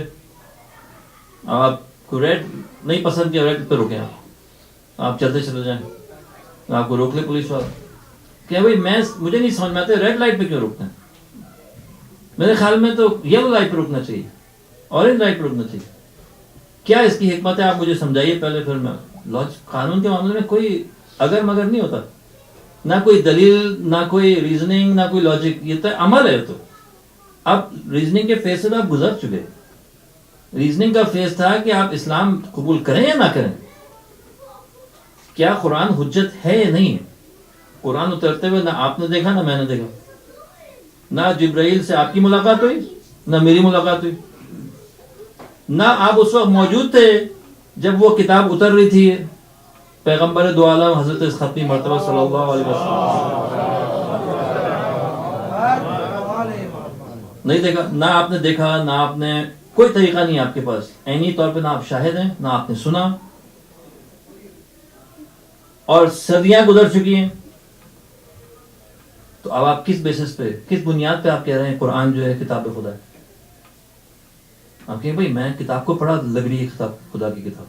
Speaker 1: آپ کو ریڈ نہیں پسند کیا، ریڈ پہ روکیں، آپ چلتے چلے جائیں، آپ کو روک لے پولیس والا کہ بھائی مجھے نہیں سمجھ میں آتا ریڈ لائٹ پہ کیوں روکتے ہیں، میرے خیال میں تو یلو لائٹ پہ روکنا چاہیے، اورنج لائٹ پہ روکنا چاہیے، کیا اس کی حکمت ہے آپ مجھے سمجھائیے پہلے، پھر میں قانون کے معاملے میں کوئی اگر مگر نہیں ہوتا، نہ کوئی دلیل، نہ کوئی ریزننگ، نہ کوئی لاجک، یہ تو عمل ہے۔ تو اب ریزننگ کے فیز سے آپ گزر چکے، ریزننگ کا فیز تھا کہ آپ اسلام قبول کریں یا نہ کریں، کیا قرآن حجت ہے یا نہیں ہے۔ قرآن اترتے ہوئے نہ آپ نے دیکھا نہ میں نے دیکھا، نہ جبرائیل سے آپ کی ملاقات ہوئی نہ میری ملاقات ہوئی، نہ آپ اس وقت موجود تھے جب وہ کتاب اتر رہی تھی، پیغمبر دو عالم حضرت ختمی مرتبہ صلی اللہ علیہ وسلم نہیں دیکھا، نہ آپ نے دیکھا، نہ آپ نے کوئی طریقہ نہیں آپ کے پاس عینی طور پہ، نہ آپ شاہد ہیں، نہ آپ نے سنا، اور صدیاں گزر چکی ہیں۔ تو اب آپ کس بیسس پہ، کس بنیاد پہ آپ کہہ رہے ہیں قرآن جو ہے کتاب خدا ہے؟ آپ کہیں بھائی میں کتاب کو پڑھا، لگ رہی ہے کتاب خدا کی کتاب،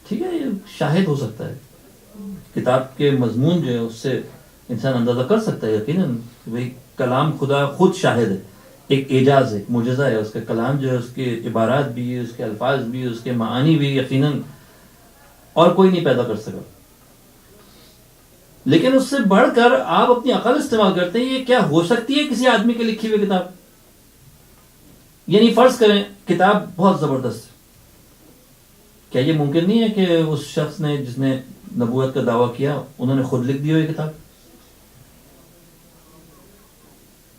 Speaker 1: ٹھیک ہے، یہ شاہد ہو سکتا ہے، کتاب کے مضمون جو ہے اس سے انسان اندازہ کر سکتا ہے یقیناً کہ بھائی کلام خدا خود شاہد ہے، ایک اعجاز ہے، ایک معجزہ ہے، اس کا کلام جو ہے، اس کے عبارات بھی، اس کے الفاظ بھی، اس کے معانی بھی یقیناً اور کوئی نہیں پیدا کر سکا. لیکن اس سے بڑھ کر آپ اپنی عقل استعمال کرتے ہیں، یہ کیا ہو سکتی ہے کسی آدمی کی لکھی ہوئی کتاب؟ یعنی فرض کریں کتاب بہت زبردست ہے، کیا یہ ممکن نہیں ہے کہ اس شخص نے جس نے نبوت کا دعویٰ کیا انہوں نے خود لکھ دی ہو یہ کتاب؟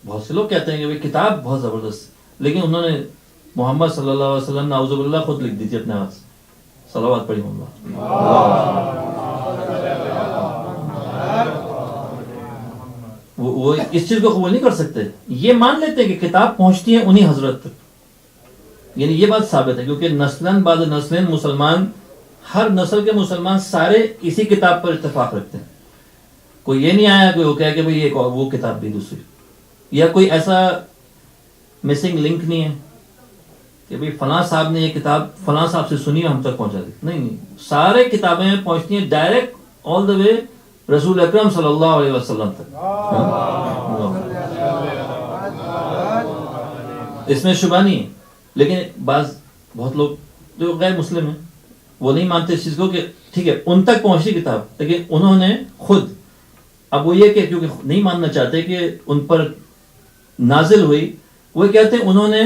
Speaker 1: بہت سے لوگ کہتے ہیں کہ بھائی کتاب بہت زبردست ہے، لیکن انہوں نے محمد صلی اللہ علیہ وسلم نعوذ باللہ خود لکھ دی تھی اپنے ہاتھ سے. صلوات پڑھی اللہ. وہ اس چیز کو قبول نہیں کر سکتے، یہ مان لیتے ہیں کہ کتاب پہنچتی ہے انہی حضرت تک. یعنی یہ بات ثابت ہے کیونکہ نسلاً بعد نسلیں مسلمان، ہر نسل کے مسلمان سارے اسی کتاب پر اتفاق رکھتے ہیں. کوئی یہ نہیں آیا کہ وہ کہے کہ بھئی وہ کتاب بھی دوسری، یا کوئی ایسا مسنگ لنک نہیں ہے کہ بھئی فلاں صاحب نے یہ کتاب فلاں صاحب سے سنی ہم تک پہنچا دی. نہیں، سارے کتابیں پہنچتی ہیں ڈائریکٹ آل دا وے رسول اکرم صلی اللہ علیہ وسلم تک. اس میں شبہ نہیں ہے. لیکن بہت لوگ جو غیر مسلم ہیں وہ نہیں مانتے اس چیز کو کہ ٹھیک ہے ان تک پہنچی کتاب، لیکن انہوں نے خود، اب وہ یہ کہ کیونکہ نہیں ماننا چاہتے کہ ان پر نازل ہوئی، وہ کہتے ہیں انہوں نے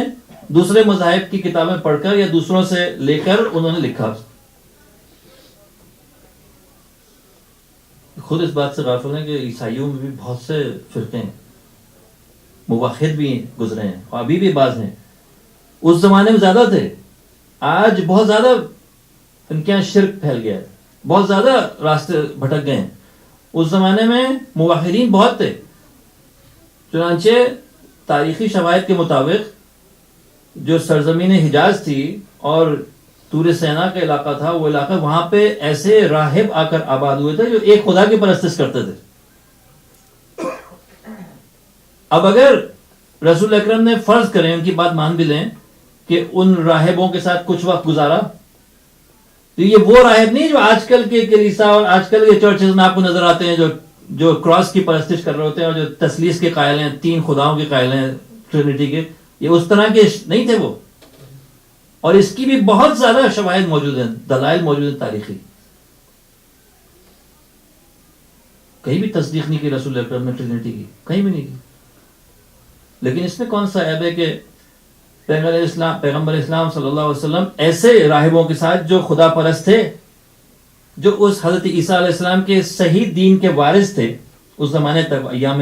Speaker 1: دوسرے مذاہب کی کتابیں پڑھ کر یا دوسروں سے لے کر انہوں نے لکھا. خود اس بات سے غافل ہیں کہ عیسائیوں میں بھی بہت سے فرقے ہیں، موحد بھی گزرے ہیں اور ابھی بھی بعض ہیں. اس زمانے میں زیادہ تھے، آج بہت زیادہ ان کے یہاں شرک پھیل گیا ہے، بہت زیادہ راستے بھٹک گئے ہیں. اس زمانے میں موحدین بہت تھے. چنانچہ تاریخی شواہد کے مطابق جو سرزمین حجاز تھی اور طور سینا کا علاقہ تھا، وہ علاقہ وہاں پہ ایسے راہب آ کر آباد ہوئے تھے جو ایک خدا کی پرستش کرتے تھے. اب اگر رسول اکرم نے فرض کریں، ان کی بات مان بھی لیں کہ ان راہبوں کے ساتھ کچھ وقت گزارا، تو یہ وہ راہب نہیں جو آج کل کے کلیسا اور آج کل کے چرچز میں آپ کو نظر آتے ہیں جو کراس کی پرستش کر رہے ہوتے ہیں اور جو تثلیث کے قائل ہیں، 3 خداؤں کے قائل ہیں، ٹرینٹی کے. یہ اس طرح کے نہیں تھے وہ. اور اس کی بھی بہت زیادہ شواہد موجود ہیں، دلائل موجود ہیں تاریخی. کہیں بھی تصدیق نہیں کی رسول اکرم نے ٹرینٹی کی، کہیں بھی نہیں کی. لیکن اس میں کون سا عیب ہے کہ پیغمبر اسلام صلی اللہ علیہ وسلم ایسے راہبوں کے ساتھ جو خدا پرست تھے، جو اس حضرت عیسیٰ علیہ السلام کے صحیح دین کے وارث تھے اس زمانے تک، ایام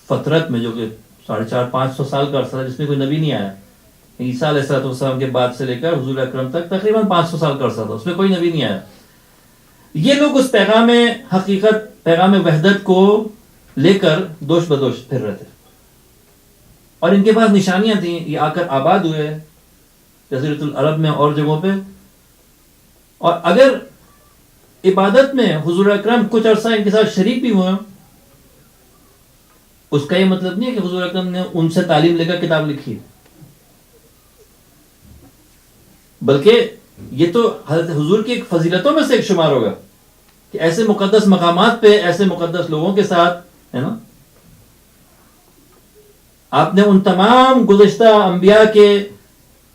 Speaker 1: فترت میں، جو کہ 450-500 سال کا عرصہ، جس میں کوئی نبی نہیں آیا. عیسیٰ علیہ السلام کے بعد سے لے کر حضور اکرم تک تقریباً 500 سال کا عرصہ تھا، اس میں کوئی نبی نہیں آیا. یہ لوگ اس پیغام حقیقت، پیغام وحدت کو لے کر دوش بدوش پھر رہے تھے، اور ان کے پاس نشانیاں تھیں. یہ آ کر آباد ہوئے جزیرۃ العرب میں اور جگہوں پہ. اور اگر عبادت میں حضور اکرم کچھ عرصہ ان کے ساتھ شریک بھی ہوئے، اس کا یہ مطلب نہیں ہے کہ حضور اکرم نے ان سے تعلیم لے کر کتاب لکھی، بلکہ یہ تو حضرت حضور کی ایک فضیلتوں میں سے ایک شمار ہوگا کہ ایسے مقدس مقامات پہ ایسے مقدس لوگوں کے ساتھ، ہے نا، آپ نے ان تمام گزشتہ انبیاء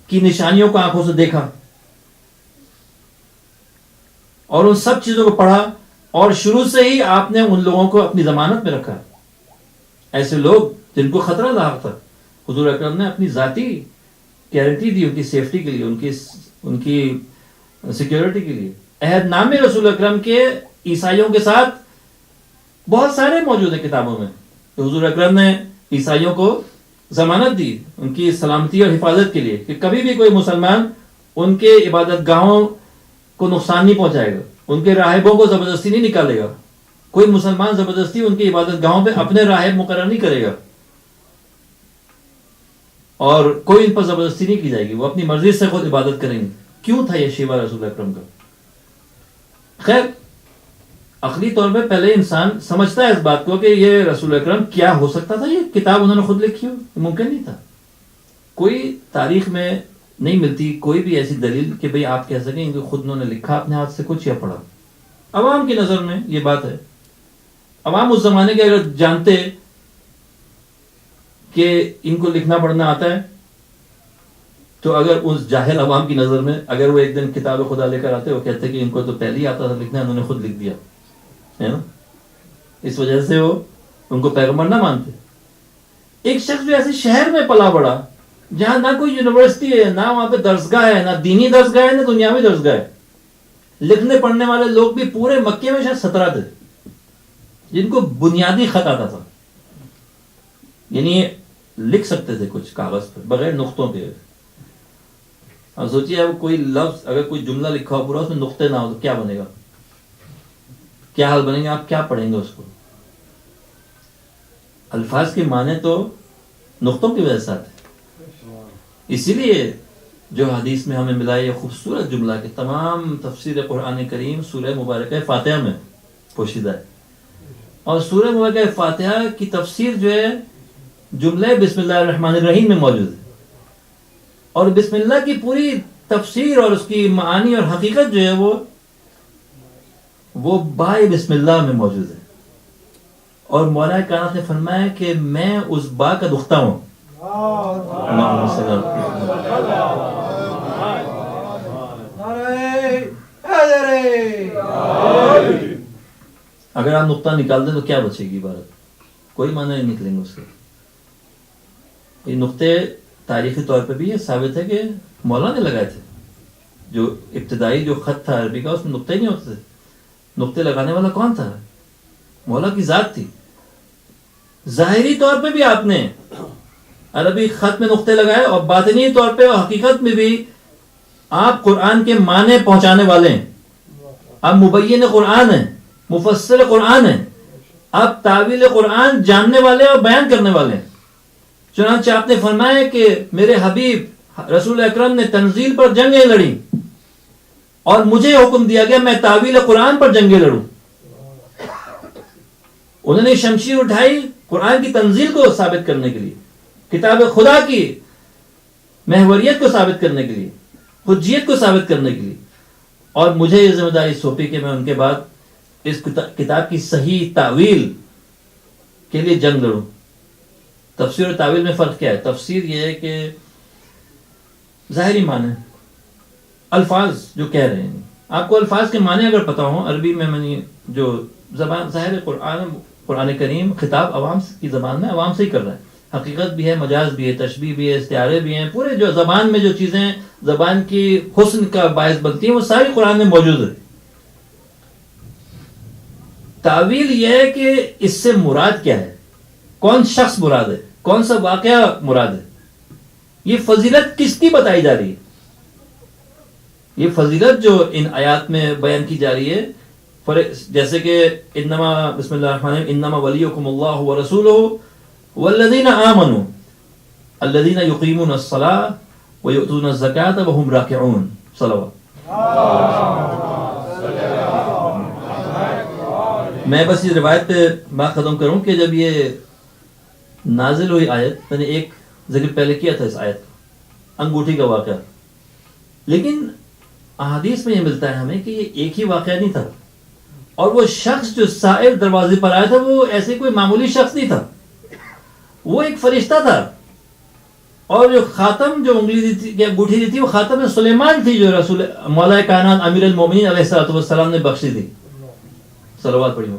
Speaker 1: کی نشانیوں کو آنکھوں سے دیکھا اور ان سب چیزوں کو پڑھا، اور شروع سے ہی آپ نے ان لوگوں کو اپنی ضمانت میں رکھا. ایسے لوگ جن کو خطرہ لاحق تھا، حضور اکرم نے اپنی ذاتی گارنٹی دی ان کی سیفٹی کے لیے، ان کی سیکیورٹی کے لیے. عہد نامے رسول اکرم کے عیسائیوں کے ساتھ بہت سارے موجود ہیں کتابوں میں. حضور اکرم نے عیسائیوں کو ضمانت دی ان کی سلامتی اور حفاظت کے لیے کہ کبھی بھی کوئی مسلمان ان کے عبادت گاہوں کو نقصان نہیں پہنچائے گا، ان کے راہبوں کو زبردستی نہیں نکالے گا. کوئی مسلمان زبردستی ان کی عبادت گاہوں پہ اپنے راہب مقرر نہیں کرے گا، اور کوئی ان پر زبردستی نہیں کی جائے گی، وہ اپنی مرضی سے خود عبادت کریں گے. کیوں تھا یہ شیوا رسول اکرم کا؟ خیر، عقلی طور پہ پہلے انسان سمجھتا ہے اس بات کو کہ یہ رسول اکرم کیا ہو سکتا تھا، یہ کتاب انہوں نے خود لکھی ہو، ممکن نہیں تھا. کوئی تاریخ میں نہیں ملتی کوئی بھی ایسی دلیل کہ بھئی آپ کہہ سکیں کہ خود انہوں نے لکھا اپنے ہاتھ سے کچھ یا پڑھا. عوام کی نظر میں یہ بات ہے. عوام اس زمانے کے اگر جانتے کہ ان کو لکھنا پڑھنا آتا ہے تو اگر اس جاہل عوام کی نظر میں اگر وہ ایک دن کتاب خدا لے کر آتے وہ کہتے کہ ان کو تو پہلے ہی آتا تھا لکھنا, انہوں نے خود لکھ دیا ہے نا. اس وجہ سے وہ ان کو پیغمبر نہ مانتے. ایک شخص جو ایسے شہر میں پلا بڑا جہاں نہ کوئی یونیورسٹی ہے, نہ وہاں پہ درسگاہ ہے, نہ دینی درسگاہ ہے, نہ دنیاوی درسگاہ ہے. لکھنے پڑھنے والے لوگ بھی پورے مکے میں شاید 17 تھے جن کو بنیادی خط آتا تھا, یعنی لکھ سکتے تھے کچھ کاغذ پر بغیر نقطوں کے. اب سوچیے اب کوئی لفظ اگر کوئی جملہ لکھا ہو پورا اس میں نقطے نہ ہو تو کیا بنے گا, کیا حال بنے گا, آپ کیا پڑھیں گے اس کو. الفاظ کے معنی تو نقطوں کی وجہ سے آتے. اسی لیے جو حدیث میں ہمیں ملا یہ خوبصورت جملہ کہ تمام تفسیر قرآن کریم سورہ مبارکہ فاتحہ میں پوشیدہ ہے, اور سورہ مبارکہ فاتحہ کی تفسیر جو ہے جملہ بسم اللہ الرحمن الرحیم میں موجود ہے, اور بسم اللہ کی پوری تفسیر اور اس کی معانی اور حقیقت جو ہے وہ بائے بسم اللہ میں موجود ہے. اور مولا کائنات نے فرمایا کہ میں اس با کا دختہ ہوں. اگر آپ نقطہ نکال دیں تو کیا بچے گی عبارت, کوئی معنی نہیں نکلیں گے اس کے. یہ نقطے تاریخی طور پہ بھی یہ ثابت ہے کہ مولا نے لگائے تھے. جو ابتدائی جو خط تھا عربی کا اس میں نقطے نہیں ہوتے تھے. نقطے لگانے والا کون تھا؟ مولا کی ذات تھی. ظاہری طور پہ بھی آپ نے عربی خط میں نقطے لگائے, اور باطنی طور پہ اور حقیقت میں بھی آپ قرآن کے معنی پہنچانے والے ہیں. آپ مبین قرآن ہیں, مفسر قرآن ہیں, آپ تعویل قرآن جاننے والے اور بیان کرنے والے ہیں. چنانچہ آپ نے فرمایا کہ میرے حبیب رسول اکرم نے تنزیل پر جنگیں لڑی اور مجھے حکم دیا گیا میں تعویل قرآن پر جنگیں لڑوں. انہوں نے شمشیر اٹھائی قرآن کی تنزیل کو ثابت کرنے کے لیے, کتاب خدا کی محوریت کو ثابت کرنے کے لیے, حجیت کو ثابت کرنے کے لیے, اور مجھے یہ ذمہ داری سونپی کہ میں ان کے بعد اس کتاب کی صحیح تعویل کے لیے جنگ لڑوں. تفسیر اور تعویل میں فرق کیا ہے؟ تفسیر یہ ہے کہ ظاہری معنی الفاظ جو کہہ رہے ہیں, آپ کو الفاظ کے معنی اگر پتا ہوں عربی میں جو زبان ظاہر قرآن کریم خطاب عوام کی زبان میں عوام سے ہی کر رہا ہے. حقیقت بھی ہے, مجاز بھی ہے, تشبیہ بھی ہے, استعارے بھی ہیں, پورے جو زبان میں جو چیزیں زبان کی حسن کا باعث بنتی ہیں وہ ساری قرآن میں موجود ہے. تعویل یہ ہے کہ اس سے مراد کیا ہے, کون شخص مراد ہے, کون سا واقعہ مراد ہے, یہ فضیلت کس کی بتائی جا رہی ہے. یہ فضیلت جو ان آیات میں بیان کی جا رہی ہے, جیسے کہ انما بسم اللہ الرحمن الرحیم انما ولیکم اللہ ورسولہ والذین آمنوا الذین یقیمون الصلاۃ ویؤتون الزکاۃ وهم راکعون. صلوات. میں بس اس روایت پہ بات ختم کروں کہ جب یہ نازل ہوئی آیت, میں نے ایک ذکر پہلے کیا تھا اس آیت کا, انگوٹھی کا واقعہ, لیکن احادیث میں یہ ملتا ہے ہمیں کہ یہ ایک ہی واقعہ نہیں تھا, اور وہ شخص جو سائر دروازے پر آیا تھا وہ ایسے کوئی معمولی شخص نہیں تھا, وہ ایک فرشتہ تھا, اور جو خاتم جو انگلی دی تھی, انگوٹھی دی تھی, وہ خاتم سلیمان تھی جو رسول مولا کائنات امیر المومنین علیہ الصلوۃ والسلام نے بخشی تھی. صلوات پڑھی ہو.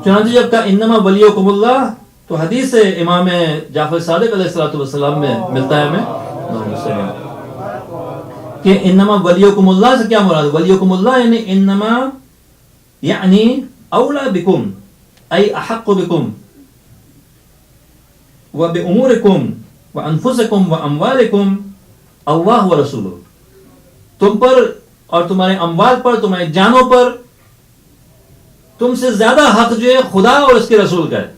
Speaker 1: چنانچہ جب کہا انما ولیکم اللہ تو حدیث امام جعفر صادق علیہ الصلوۃ والسلام میں ملتا ہے ہمیں کہ انما ولیکم اللہ سے کیا مراد ہے. ولیکم اللہ یعنی انما یعنی اولا بکم ای احق بکم وبامورکم وانفسکم واموالکم اللہ ورسولہ. تم پر اور تمہارے اموال پر, تمہارے جانوں پر تم سے زیادہ حق جو ہے خدا اور اس کے رسول کا ہے.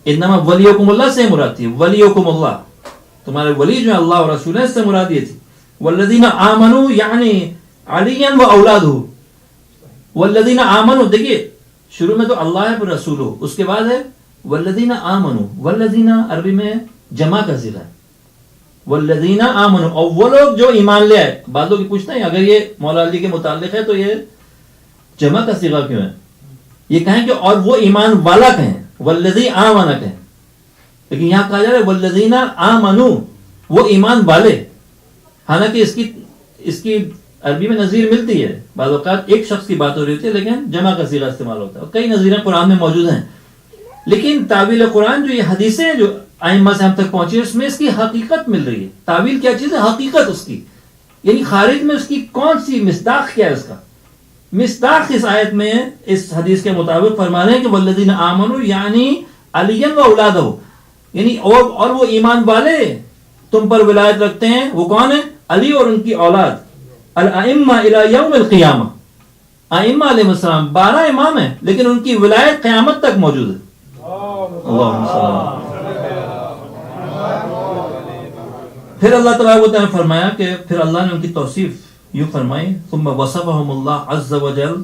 Speaker 1: انما ولیکم اللہ سے مراد تھی, ولیکم اللہ تمہارے ولی جو ہے اللہ اور رسول ہے, اس سے مراد یہ تھی. والذین آمنوا یعنی علی و اولادہ. والذین آمنوا دیکھیے شروع میں تو اللہ ہے پھر رسول ہو, اس کے بعد ہے والذین آمنوا، والذین عربی میں جمع کا صیغہ ہے، والذین آمنوا، اور وہ لوگ جو ایمان لے آئے. بعض لوگ پوچھتے ہیں اگر یہ مولا علی کے متعلق ہے تو یہ جمع کا صیغہ کیوں ہے؟ یہ کہیں کہ اور وہ ایمان والا کہیں، والذی آمن کہیں، لیکن یہاں کہا جا رہا ہے والذین آمنوا، وہ ایمان والے. حالانکہ اس کی عربی میں نظیر ملتی ہے، بعض اوقات ایک شخص کی بات ہو رہی ہوتی ہے لیکن جمع کا صیغہ استعمال ہوتا ہے، اور کئی نظیریں قرآن میں موجود ہیں. لیکن تعویل قرآن جو یہ حدیثیں جو ائمہ سے ہم تک پہنچی، اس میں اس کی حقیقت مل رہی ہے. تعویل کیا چیز ہے؟ حقیقت اس کی، یعنی خارج میں اس کی کون سی مصداق کیا ہے. اس کا مصداق اس آیت میں اس حدیث کے مطابق فرما رہے ہیں کہ والذین آمنوا یعنی علی و اولادہ، یعنی اور وہ ایمان والے تم پر ولایت رکھتے ہیں. وہ کون ہے؟ علی اور ان کی اولاد. الائمہ الی یوم القیامہ، ائمہ علیہ السلام 12 امام ہیں لیکن ان کی ولایت قیامت تک موجود ہے. اللہم صلی اللہ. پھر اللہ تعالیٰ کو تعالیٰ فرمایا کہ پھر اللہ نے ان کی توصیف یوں فرمائی، ثم وصفهم اللہ عز وجل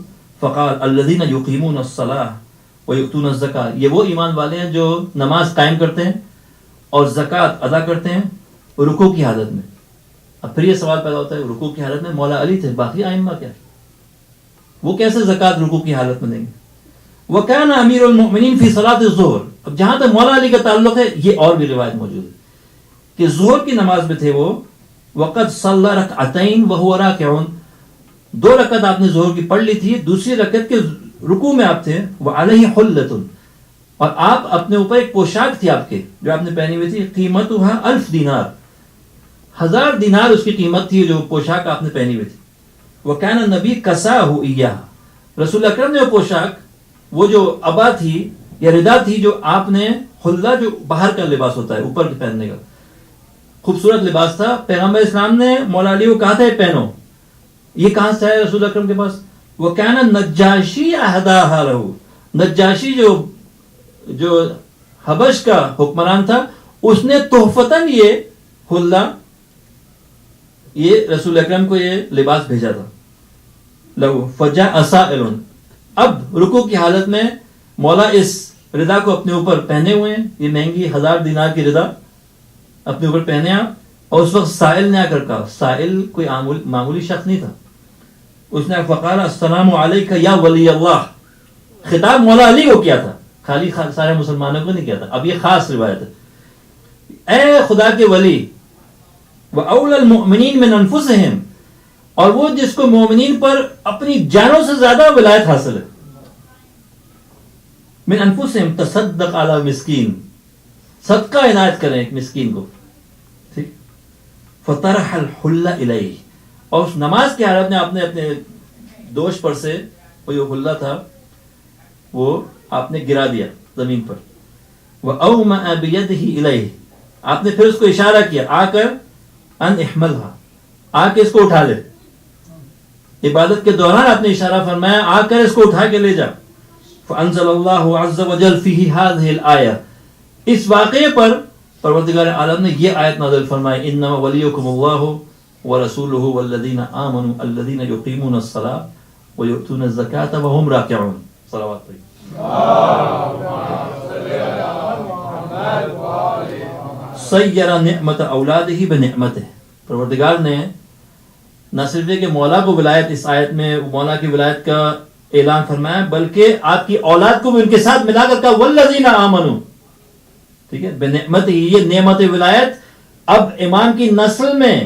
Speaker 1: فقال الذین یقیمون الصلاة ویؤتون الزکاة، یہ وہ ایمان والے ہیں جو نماز قائم کرتے ہیں اور زکوٰۃ ادا کرتے ہیں رکوع کی حالت میں. اب پھر یہ سوال پیدا ہوتا ہے رکوع کی حالت میں مولا علی تھے، باقی ائمہ کیا، وہ کیسے زکوٰۃ رکوع کی حالت میں دیں گے؟ وَكَانَ أَمِيرُ الْمُؤْمِنِينَ فِي صَلَاةِ الظُّهْرِ. اب جہاں تک مولا علی کا تعلق ہے یہ اور بھی روایت موجود ہے کہ ظہر کی نماز میں تھے وہ، وَقَدْ صَلَّى رَكْعَتَيْنِ وَهُوَ رَاكِعٌ، 2 رکعت آپ نے ظہر کی پڑھ لی تھی، دوسری رکعت کے رکوع میں آپ تھے. وَعَلَيْهِ حُلَّةٌ، اور آپ اپنے اوپر ایک پوشاک تھی آپ کے جو آپ نے پہنی ہوئی تھی، قیمتها 1000 دینار، 1000 دینار اس کی قیمت تھی جو پوشاک آپ نے پہنی ہوئی تھی. وَكَانَ النَّبِيُّ كَسَاهُ إِيَّاهَا، رسول اکرم نے وہ پوشاک، وہ جو ابا تھی یا ردا تھی جو آپ نے، حلہ جو باہر کا لباس ہوتا ہے اوپر کے پہننے کا، خوبصورت لباس تھا. پیغمبر اسلام نے مولا علی کو کہا تھا یہ پہنو، یہ کہاں سے آیا رسول اکرم کے پاس؟ وَكَانَ النَّجَّاشِي أَهْدَاهَا لَهُ، نجاشی جو حبش کا حکمران تھا اس نے تحفتاً یہ حلہ، یہ رسول اکرم کو یہ لباس بھیجا تھا. لَهُ فَجَاءَ سَائِلٌ، اب رکوع کی حالت میں مولا اس ردا کو اپنے اوپر پہنے ہوئے ہیں، یہ مہنگی 1000 دینار کی ردا اپنے اوپر پہنے آپ. اور اس وقت سائل نے آ کر کہا، سائل کوئی معمولی شخص نہیں تھا، اس نے فقال السلام علیک یا ولی اللہ، خطاب مولا علی کو کیا تھا، خالی سارے مسلمانوں کو نہیں کیا تھا. اب یہ خاص روایت ہے، اے خدا کے ولی، وَأَوْلَى الْمُؤْمِنِينَ مِنْ أَنفُسِهِمْ، اور وہ جس کو مومنین پر اپنی جانوں سے زیادہ ولایت حاصل ہے. من انفسہم تصدق علی مسکین، صدقہ عنایت کریں ایک مسکین کو. ٹھیک. فطرح الحلہ الیہ، اور اس نماز کی حالت میں آپ نے اپنے دوش پر سے وہ جو حلہ تھا وہ آپ نے گرا دیا زمین پر. وأومأ بیدہ الیہ، آپ نے پھر اس کو اشارہ کیا آ کر، ان احملھا، آ کے اس کو اٹھا لے. عبادت کے دوران آپ نے اشارہ فرمایا آ کر اس کو اٹھا کے لے جا. فانزل اللہ عز وجل فیہ ہذہ الآیہ، اس واقعے پر پروردگار عالم نے یہ آیت نازل فرمائی، انما ولیکم اللہ ورسولہ والذین آمنوا الذین یقیمون الصلاة ویؤتون الزکاة وهم راکعون. صلوات پڑھیں. سیر نعمت اولادہ بنعمتہ، پروردگار نے نہ صرف یہ کہ مولا کو ولایت، اس آیت میں مولا کی ولایت کا اعلان فرمایا، بلکہ آپ کی اولاد کو بھی ان کے ساتھ ملا کر کہا والذین آمنوا. ٹھیک ہے، بنعمت ہی، یہ نعمت ولایت اب امام کی نسل میں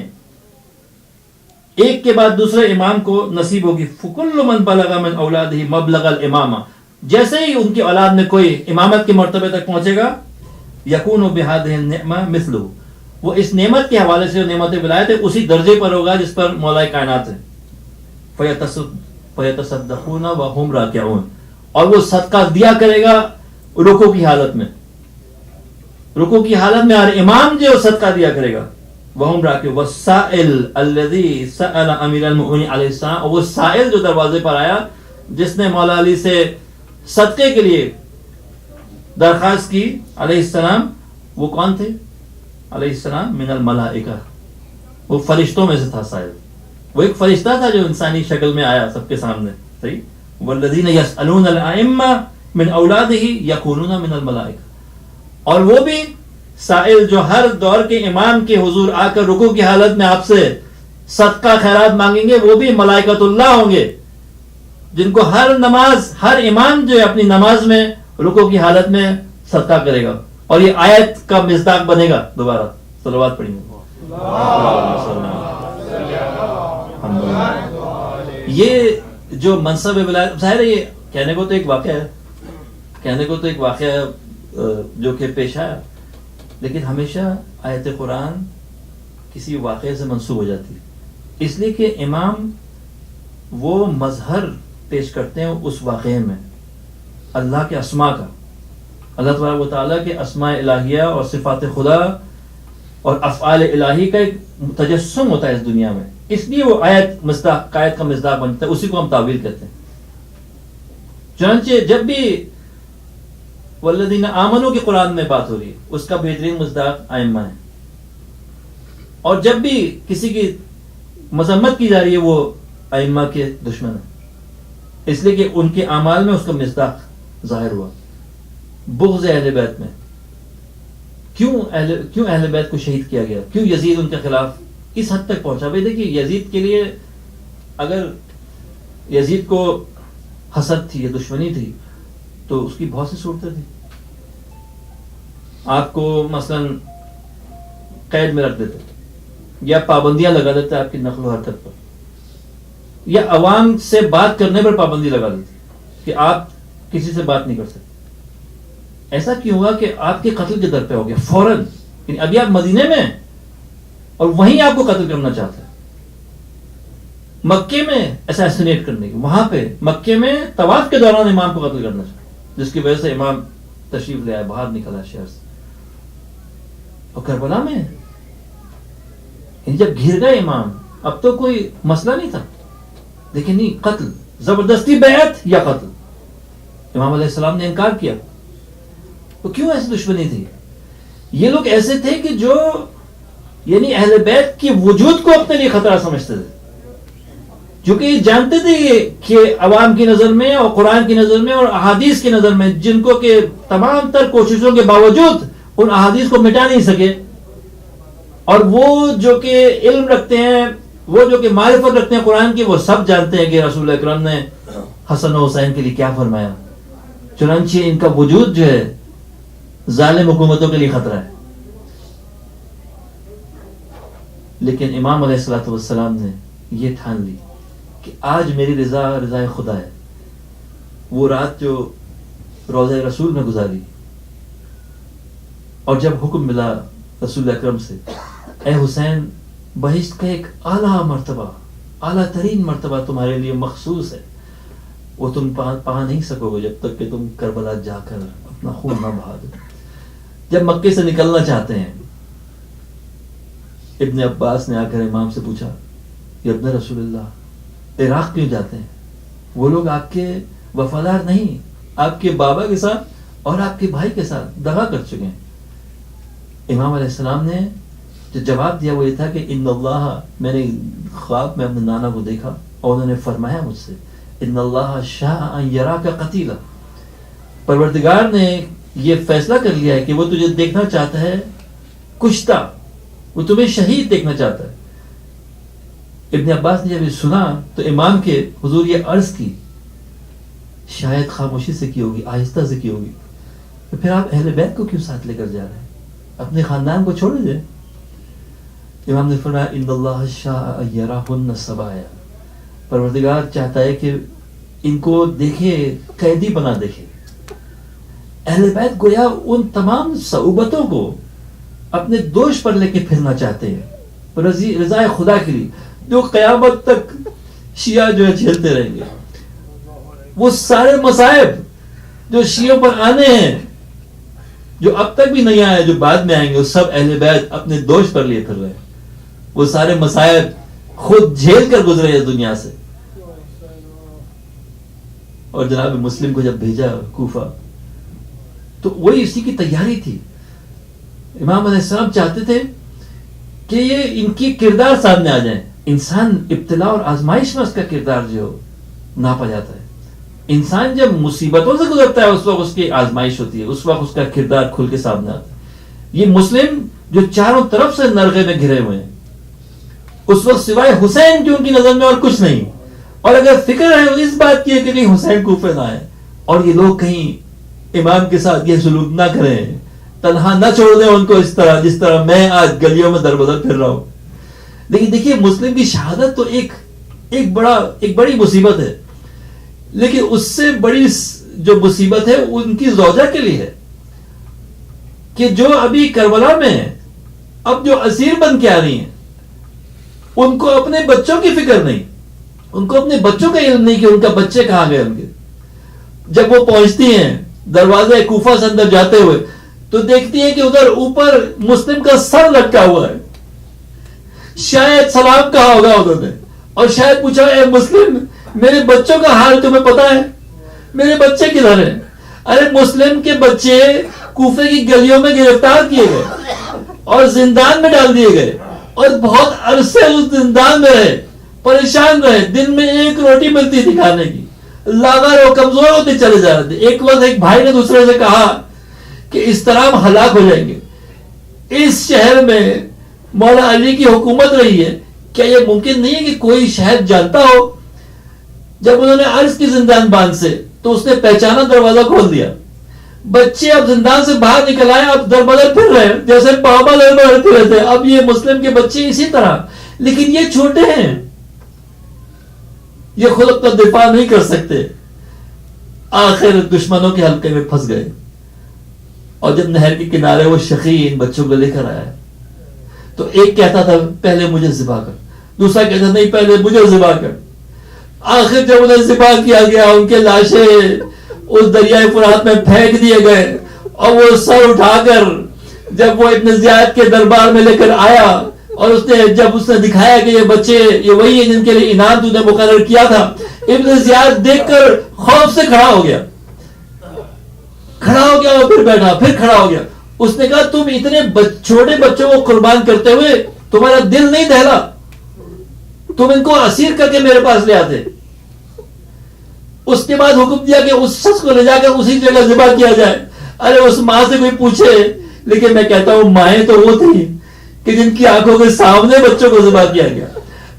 Speaker 1: ایک کے بعد دوسرے امام کو نصیب ہوگی. فکل من بلغ من اولادہ مبلغ الامامہ، جیسے ہی ان کی اولاد میں کوئی امامت کے مرتبے تک پہنچے گا، یکون بہذہ النعمہ مثلہ، وہ اس نعمت کے حوالے سے نعمت ولایت ہے اسی درجے پر ہوگا جس پر مولا کائنات ہے. فیتصدقون وہم راکعون، اور وہ صدقہ دیا کرے گا رکوع کی حالت میں، رکوع کی حالت میں، اور امام جو صدقہ دیا کرے گا وہم راکعون. والسائل الذی سأل امیر المؤمنین علیہ السلام، اور وہ سائل جو دروازے پر آیا جس نے مولا علی سے صدقے کے لیے درخواست کی علیہ السلام، وہ کون تھے؟ علیہ السلام من الملائکہ، وہ فرشتوں میں سے تھا سائل. وہ ایک فرشتہ تھا جو انسانی شکل میں آیا سب کے سامنے. صحیح. والذین یسألون الائمہ من اولادہ یکونون من الملائکہ. اور وہ بھی سائل جو ہر دور کے امام کے حضور آ کر رکوع کی حالت میں آپ سے صدقہ خیرات مانگیں گے، وہ بھی ملائکۃ اللہ ہوں گے، جن کو ہر نماز، ہر امام جو ہے اپنی نماز میں رکوع کی حالت میں صدقہ کرے گا. اور یہ آیت کا مصداق بنے گا. دوبارہ صلوات پڑھیں گے. یہ جو منصب ولایت، ظاہر ہے یہ کہنے کو تو ایک واقعہ ہے جو کہ پیش آیا، لیکن ہمیشہ آیت قرآن کسی واقعے سے منسوب ہو جاتی ہے، اس لیے کہ امام وہ مظہر پیش کرتے ہیں اس واقعے میں اللہ کے اسماء کا، اللہ تبارک و تعالیٰ کے اسماء الہیہ اور صفات خدا اور افعال الہی کا ایک تجسم ہوتا ہے اس دنیا میں، اس لیے وہ آیت کا مصداق بنتا ہے، اسی کو ہم تعویل کہتے ہیں. چنانچہ جب بھی والذین آمنوا کی قرآن میں بات ہو رہی ہے، اس کا بہترین مصداق ائمہ ہے، اور جب بھی کسی کی مذمت کی جا رہی ہے وہ ائمہ کے دشمن ہیں، اس لیے کہ ان کے اعمال میں اس کا مصداق ظاہر ہوا. بغض اہل بیت میں کیوں اہل بیت کو شہید کیا گیا، کیوں یزید ان کے خلاف اس حد تک پہنچا. بھائی دیکھیے، یزید کے لیے اگر یزید کو حسد تھی یا دشمنی تھی تو اس کی بہت سی صورتیں تھیں. آپ کو مثلا قید میں رکھ دیتے یا پابندیاں لگا دیتے آپ کی نقل و حرکت پر، یا عوام سے بات کرنے پر پابندی لگا دیتی کہ آپ کسی سے بات نہیں کر سکتے. ایسا کیوں ہوا کہ آپ کے قتل کے در پہ ہو گیا فوراً؟ یعنی ابھی آپ مدینے میں ہیں اور وہیں آپ کو قتل کرنا چاہتے ہیں. مکے میں اسیسینیٹ کرنے کی، وہاں پہ مکے میں طواف کے دوران امام کو قتل کرنا چاہتے، جس کی وجہ سے امام تشریف لے آئے، باہر نکلا شہر سے. اور کربلا میں جب گھر گئے امام، اب تو کوئی مسئلہ نہیں تھا، لیکن نہیں، قتل، زبردستی بیعت یا قتل. امام علیہ السلام نے انکار کیا. تو کیوں ایسی دشمنی تھی؟ یہ لوگ ایسے تھے کہ جو یعنی اہل بیت کی وجود کو اپنے لیے خطرہ سمجھتے تھے، جو کہ یہ جانتے تھے کہ عوام کی نظر میں اور قرآن کی نظر میں اور احادیث کی نظر میں، جن کو کہ تمام تر کوششوں کے باوجود ان احادیث کو مٹا نہیں سکے، اور وہ جو کہ علم رکھتے ہیں، وہ جو کہ معرفت رکھتے ہیں قرآن کی، وہ سب جانتے ہیں کہ رسول اکرم نے حسن و حسین کے لیے کیا فرمایا. چنانچہ ان کا وجود جو ہے ظالم حکومتوں کے لیے خطرہ ہے. لیکن امام علیہ الصلوۃ والسلام نے یہ ٹھان لی کہ آج میری رضا رضا خدا ہے. وہ رات جو روضہ رسول میں گزاری، اور جب حکم ملا رسول اکرم سے، اے حسین، بہشت کا ایک اعلیٰ مرتبہ، اعلیٰ ترین مرتبہ تمہارے لیے مخصوص ہے، وہ تم پا نہیں سکو گے جب تک کہ تم کربلا جا کر اپنا خون نہ بہا دو. جب مکے سے نکلنا چاہتے ہیں، ابن عباس نے آ کر امام سے پوچھا، یا ابن رسول اللہ، عراق کیوں جاتے ہیں؟ وہ لوگ آپ کے وفادار نہیں، آپ کے بابا کے ساتھ اور آپ کے بھائی کے ساتھ دغا کر چکے ہیں. امام علیہ السلام نے جو جواب دیا وہ یہ تھا کہ ان اللہ، میں نے خواب میں اپنے نانا کو دیکھا اور انہوں نے فرمایا مجھ سے، ان اللہ شاء ان یراک قتیلا، پروردگار نے یہ فیصلہ کر لیا ہے کہ وہ تجھے دیکھنا چاہتا ہے کشتہ، وہ تمہیں شہید دیکھنا چاہتا ہے. ابن عباس نے جب یہ سنا تو امام کے حضور یہ عرض کی، شاید خاموشی سے کی ہوگی، آہستہ سے کی ہوگی، تو پھر آپ اہل بیت کو کیوں ساتھ لے کر جا رہے ہیں؟ اپنے خاندان کو چھوڑ دیں. امام نے فرمایا، ان اللہ شاء ان یراہن سبایا، پروردگار چاہتا ہے کہ ان کو دیکھے، قیدی بنا دیکھے. اہل بیت گویا ان تمام صعوبتوں کو اپنے دوش پر لے کے پھرنا چاہتے ہیں رضا خدا کے لیے، جو قیامت تک شیعہ جو ہے جھیلتے رہیں گے. وہ سارے مصائب جو شیعوں پر آنے ہیں، جو اب تک بھی نہیں آئے، جو بعد میں آئیں گے، وہ سب اہل بیت اپنے دوش پر لیے پھر رہے ہیں. وہ سارے مصائب خود جھیل کر گزرے اس دنیا سے. اور جناب مسلم کو جب بھیجا کوفہ تو وہی اسی کی تیاری تھی. امام علیہ السلام چاہتے تھے کہ یہ ان کی کردار سامنے آ جائیں. انسان ابتلا اور آزمائش میں اس کا کردار جو ناپا جاتا ہے. انسان جب مصیبتوں سے گزرتا ہے اس وقت اس کی آزمائش ہوتی ہے, اس وقت اس کا کردار کھل کے سامنے آتا ہے. یہ مسلم جو چاروں طرف سے نرغے میں گھرے ہوئے ہیں, اس وقت سوائے حسین کی ان کی نظر میں اور کچھ نہیں, اور اگر فکر ہے اس بات کی ہے کہ کہیں حسین کوفے نہ آئے اور یہ لوگ کہیں امام کے ساتھ یہ سلوک نہ کریں, تنہا نہ چھوڑ دیں ان کو اس طرح جس طرح میں آج گلیوں میں در بدر پھر رہا ہوں. لیکن دیکھیے مسلم کی شہادت تو ایک بڑی مصیبت ہے, لیکن اس سے بڑی جو مصیبت ہے ان کی زوجہ کے لیے ہے کہ جو ابھی کربلا میں ہیں, اب جو اسیر بن کے آ رہی ہیں, ان کو اپنے بچوں کی فکر نہیں, ان کو اپنے بچوں کا علم نہیں کہ ان کا بچے کہاں گئے ان کے. جب وہ پہنچتی ہیں دروازے کوفہ سے اندر جاتے ہوئے تو دیکھتی ہیں کہ ادھر اوپر مسلم کا سر لٹکا ہوا ہے. شاید سلام کہا ہوگا ادھر نے, اور شاید پوچھا اے مسلم میرے بچوں کا حال تمہیں پتا ہے, میرے بچے کدھر ہیں؟ ارے مسلم کے بچے کوفے کی گلیوں میں گرفتار کیے گئے اور زندان میں ڈال دیے گئے, اور بہت عرصے اس زندان میں رہے, پریشان رہے, دن میں ایک روٹی ملتی تھی کھانے کی, لاغر اور کمزور ہوتے چلے جا رہے تھے. ایک وقت ایک بھائی نے دوسرے سے کہا کہ اس طرح ہم ہلاک ہو جائیں گے. اس شہر میں مولا علی کی حکومت رہی ہے, کیا یہ ممکن نہیں ہے کہ کوئی شہر جانتا ہو؟ جب انہوں نے عرض کی زندان باندھ سے تو اس نے پہچانا, دروازہ کھول دیا. بچے اب زندان سے باہر نکل آئے, اب در بدر پھر رہے جیسے بابا در بدر پھر رہے تھے. اب یہ مسلم کے بچے اسی طرح, لیکن یہ چھوٹے ہیں, یہ خود اپنا دفاع نہیں کر سکتے. آخر دشمنوں کے حلقے میں پھنس گئے, اور جب نہر کے کنارے وہ شقی ان بچوں کو لے کر آیا تو ایک کہتا تھا پہلے مجھے ذبح کر, دوسرا کہتا نہیں پہلے مجھے ذبح کر. آخر جب انہیں ذبح کیا گیا, ان کے لاشیں اس دریائے فرات میں پھینک دیے گئے, اور وہ سر اٹھا کر جب وہ ابن زیاد کے دربار میں لے کر آیا, اور جب اس نے دکھایا کہ یہ بچے یہ وہی ہیں جن کے لیے انعام تو نے مقرر کیا تھا, ابن زیاد دیکھ کر خوف سے کھڑا ہو گیا اور پھر بیٹھا, پھر کھڑا ہو گیا. اس نے کہا تم اتنے چھوٹے بچوں کو قربان کرتے ہوئے تمہارا دل نہیں دہلا, تم ان کو اسیر کر کے میرے پاس لے آتے. اس کے بعد حکم دیا کہ اس شخص کو لے جا کر اسی جگہ ذبح کیا جائے. ارے اس ماں سے کوئی پوچھے, لیکن میں کہتا ہوں مائیں تو وہ تھی کہ جن کی آنکھوں کے سامنے بچوں کو ذبح کیا گیا.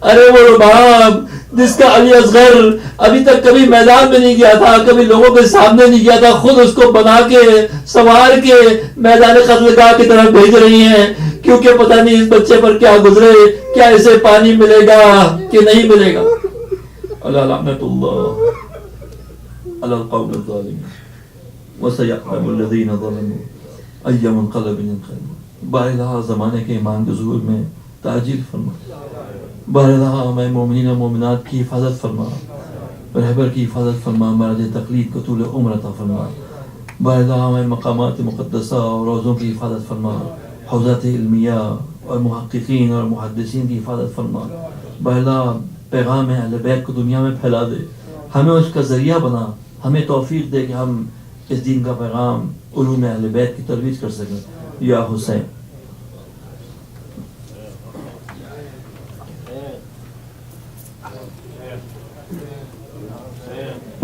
Speaker 1: ارے وہ رباب جس کا علی اصغر ابھی تک کبھی میدان میں نہیں گیا تھا, کبھی لوگوں کے سامنے نہیں گیا تھا, خود اس کو بنا کے سوار کے میدان قتل گاہ کی طرف بھیج رہی ہیں, کیونکہ پتہ نہیں اس بچے پر کیا گزرے, کیا اسے پانی ملے گا کہ نہیں ملے گا. اللہ لعنت اللہ علی القوم الظالمین وسيعلم الذين ظلموا أي منقلب ينقلبون. بارہا زمانے کے ایمان کے ظہور میں تعجیل فرما, بارہا ہمیں مومنین و مومنات کی حفاظت فرما, رہبر کی حفاظت فرما, مرض تقلید کو طول عمر عطا فرما. بارہا ہمیں مقامات مقدسہ اور روزوں کی حفاظت فرما, حوزات علمیہ اور محققین اور محدثین کی حفاظت فرما. بارہا پیغام اہل بیت کو دنیا میں پھیلا دے, ہمیں اس کا ذریعہ بنا, ہمیں توفیق دے کہ ہم اس دین کا پیغام علوم اہل بیت کی ترویج کر سکیں. یا حسین